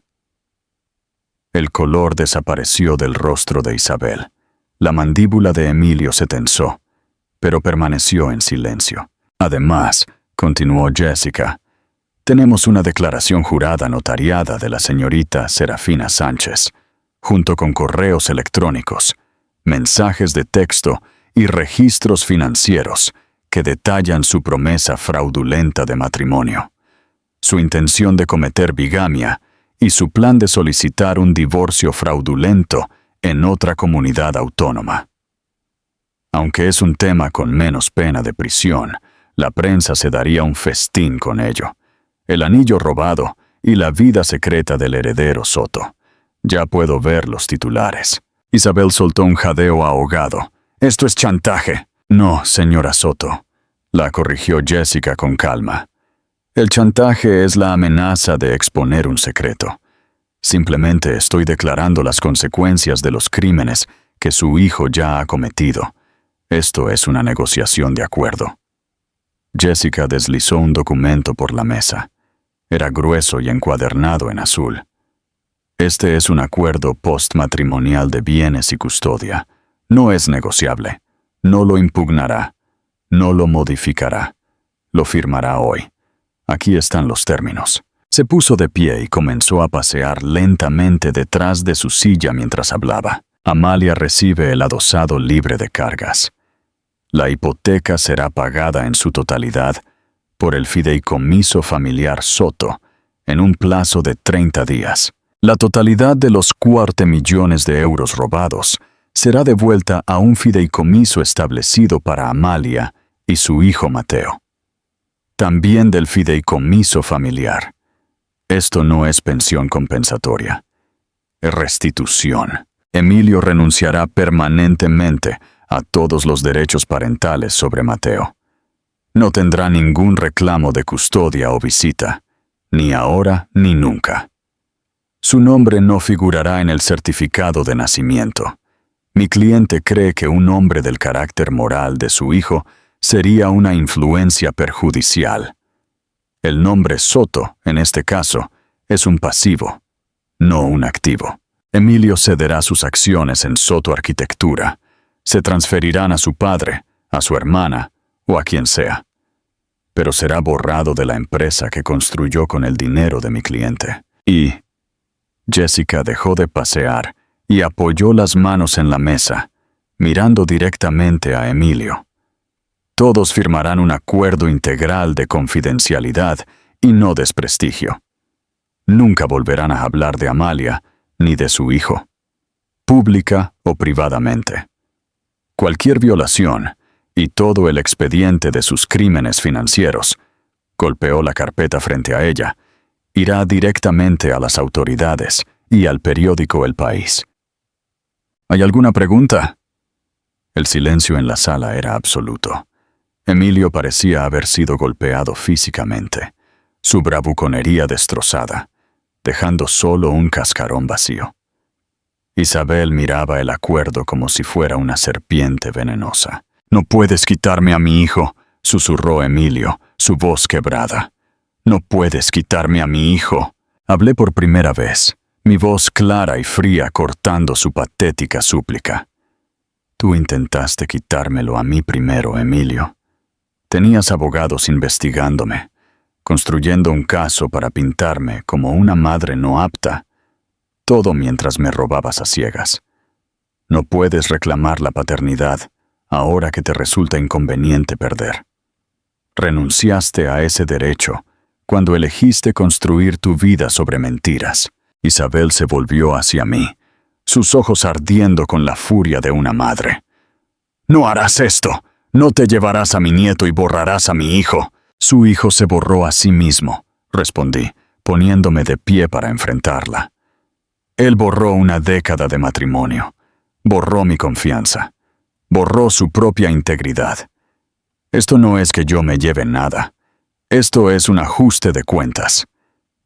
El color desapareció del rostro de Isabel. La mandíbula de Emilio se tensó, pero permaneció en silencio. «Además», continuó Jessica, «tenemos una declaración jurada notariada de la señorita Serafina Sánchez, junto con correos electrónicos, mensajes de texto y registros financieros que detallan su promesa fraudulenta de matrimonio, su intención de cometer bigamia y su plan de solicitar un divorcio fraudulento en otra comunidad autónoma. Aunque es un tema con menos pena de prisión, la prensa se daría un festín con ello. El anillo robado y la vida secreta del heredero Soto. Ya puedo ver los titulares». Isabel soltó un jadeo ahogado. «Esto es chantaje». «No, señora Soto», la corrigió Jessica con calma. «El chantaje es la amenaza de exponer un secreto. Simplemente estoy declarando las consecuencias de los crímenes que su hijo ya ha cometido. Esto es una negociación de acuerdo». Jessica deslizó un documento por la mesa. Era grueso y encuadernado en azul. «Este es un acuerdo postmatrimonial de bienes y custodia. No es negociable. No lo impugnará. No lo modificará. Lo firmará hoy. Aquí están los términos». Se puso de pie y comenzó a pasear lentamente detrás de su silla mientras hablaba. «Amalia recibe el adosado libre de cargas. La hipoteca será pagada en su totalidad por el fideicomiso familiar Soto en un plazo de 30 días. La totalidad de los 250 millones de euros robados será devuelta a un fideicomiso establecido para Amalia y su hijo Mateo. También del fideicomiso familiar. Esto no es pensión compensatoria. Es restitución. Emilio renunciará permanentemente a todos los derechos parentales sobre Mateo. No tendrá ningún reclamo de custodia o visita, ni ahora ni nunca. Su nombre no figurará en el certificado de nacimiento. Mi cliente cree que un hombre del carácter moral de su hijo sería una influencia perjudicial. El nombre Soto, en este caso, es un pasivo, no un activo. Emilio cederá sus acciones en Soto Arquitectura. Se transferirán a su padre, a su hermana o a quien sea. Pero será borrado de la empresa que construyó con el dinero de mi cliente. Y Jessica dejó de pasear y apoyó las manos en la mesa, mirando directamente a Emilio. Todos firmarán un acuerdo integral de confidencialidad y no desprestigio. Nunca volverán a hablar de Amalia ni de su hijo, pública o privadamente. Cualquier violación y todo el expediente de sus crímenes financieros, golpeó la carpeta frente a ella, irá directamente a las autoridades y al periódico El País. ¿Hay alguna pregunta? El silencio en la sala era absoluto. Emilio parecía haber sido golpeado físicamente, su bravuconería destrozada, dejando solo un cascarón vacío. Isabel miraba el acuerdo como si fuera una serpiente venenosa. «No puedes quitarme a mi hijo», susurró Emilio, su voz quebrada. «No puedes quitarme a mi hijo». Hablé por primera vez, mi voz clara y fría cortando su patética súplica. «Tú intentaste quitármelo a mí primero, Emilio. Tenías abogados investigándome, construyendo un caso para pintarme como una madre no apta. Todo mientras me robabas a ciegas. No puedes reclamar la paternidad ahora que te resulta inconveniente perder. Renunciaste a ese derecho cuando elegiste construir tu vida sobre mentiras». Isabel se volvió hacia mí, sus ojos ardiendo con la furia de una madre. «No harás esto. No te llevarás a mi nieto y borrarás a mi hijo». «Su hijo se borró a sí mismo», respondí, poniéndome de pie para enfrentarla. «Él borró una década de matrimonio. Borró mi confianza. Borró su propia integridad. Esto no es que yo me lleve nada. Esto es un ajuste de cuentas.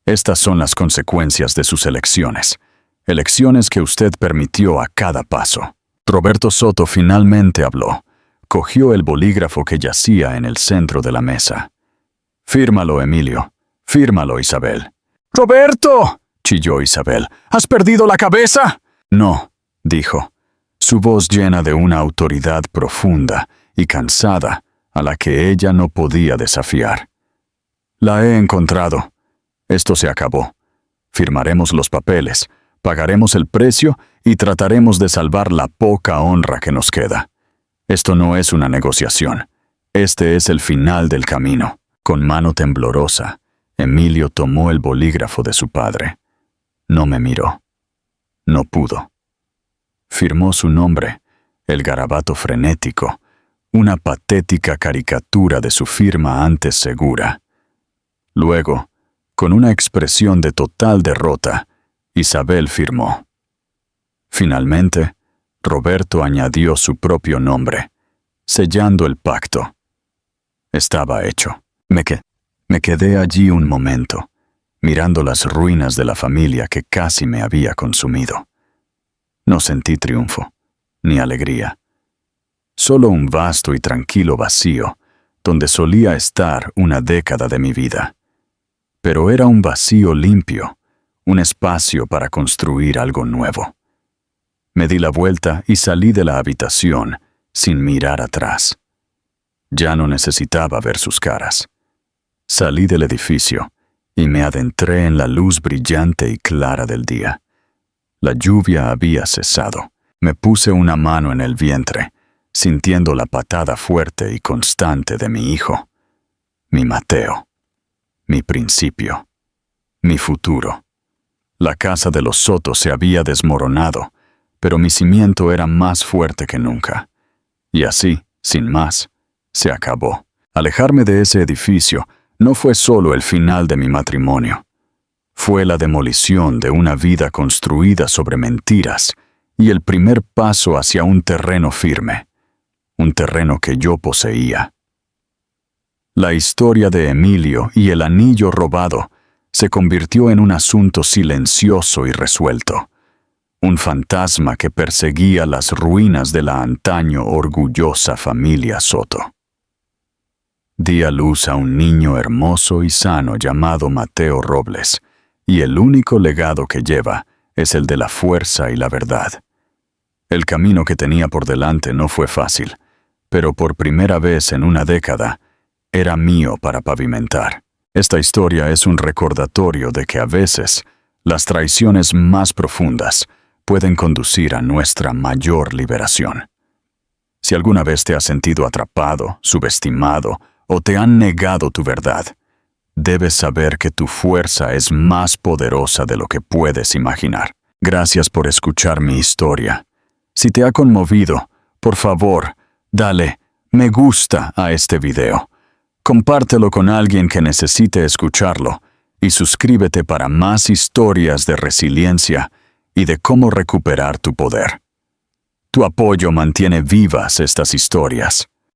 Estas son las consecuencias de sus elecciones. Elecciones que usted permitió a cada paso». Roberto Soto finalmente habló. Cogió el bolígrafo que yacía en el centro de la mesa. «Fírmalo, Emilio. Fírmalo, Isabel». «¡Roberto!», chilló Isabel. «¿Has perdido la cabeza?» «No», dijo, su voz llena de una autoridad profunda y cansada a la que ella no podía desafiar. «La he encontrado. Esto se acabó. Firmaremos los papeles, pagaremos el precio y trataremos de salvar la poca honra que nos queda. Esto no es una negociación. Este es el final del camino». Con mano temblorosa, Emilio tomó el bolígrafo de su padre. No me miró. No pudo. Firmó su nombre, el garabato frenético, una patética caricatura de su firma antes segura. Luego, con una expresión de total derrota, Isabel firmó. Finalmente, Roberto añadió su propio nombre, sellando el pacto. Estaba hecho. Me quedé allí un momento, mirando las ruinas de la familia que casi me había consumido. No sentí triunfo, ni alegría. Solo un vasto y tranquilo vacío, donde solía estar una década de mi vida. Pero era un vacío limpio, un espacio para construir algo nuevo. Me di la vuelta y salí de la habitación sin mirar atrás. Ya no necesitaba ver sus caras. Salí del edificio y me adentré en la luz brillante y clara del día. La lluvia había cesado. Me puse una mano en el vientre, sintiendo la patada fuerte y constante de mi hijo, mi Mateo, mi principio, mi futuro. La casa de los Soto se había desmoronado, pero mi cimiento era más fuerte que nunca. Y así, sin más, se acabó. Alejarme de ese edificio no fue solo el final de mi matrimonio. Fue la demolición de una vida construida sobre mentiras y el primer paso hacia un terreno firme, un terreno que yo poseía. La historia de Emilio y el anillo robado se convirtió en un asunto silencioso y resuelto, un fantasma que perseguía las ruinas de la antaño orgullosa familia Soto. Di a luz a un niño hermoso y sano llamado Mateo Robles, y el único legado que lleva es el de la fuerza y la verdad. El camino que tenía por delante no fue fácil, pero por primera vez en una década, era mío para pavimentar. Esta historia es un recordatorio de que a veces las traiciones más profundas pueden conducir a nuestra mayor liberación. Si alguna vez te has sentido atrapado, subestimado o te han negado tu verdad, debes saber que tu fuerza es más poderosa de lo que puedes imaginar. Gracias por escuchar mi historia. Si te ha conmovido, por favor, dale me gusta a este video. Compártelo con alguien que necesite escucharlo y suscríbete para más historias de resiliencia y de cómo recuperar tu poder. Tu apoyo mantiene vivas estas historias.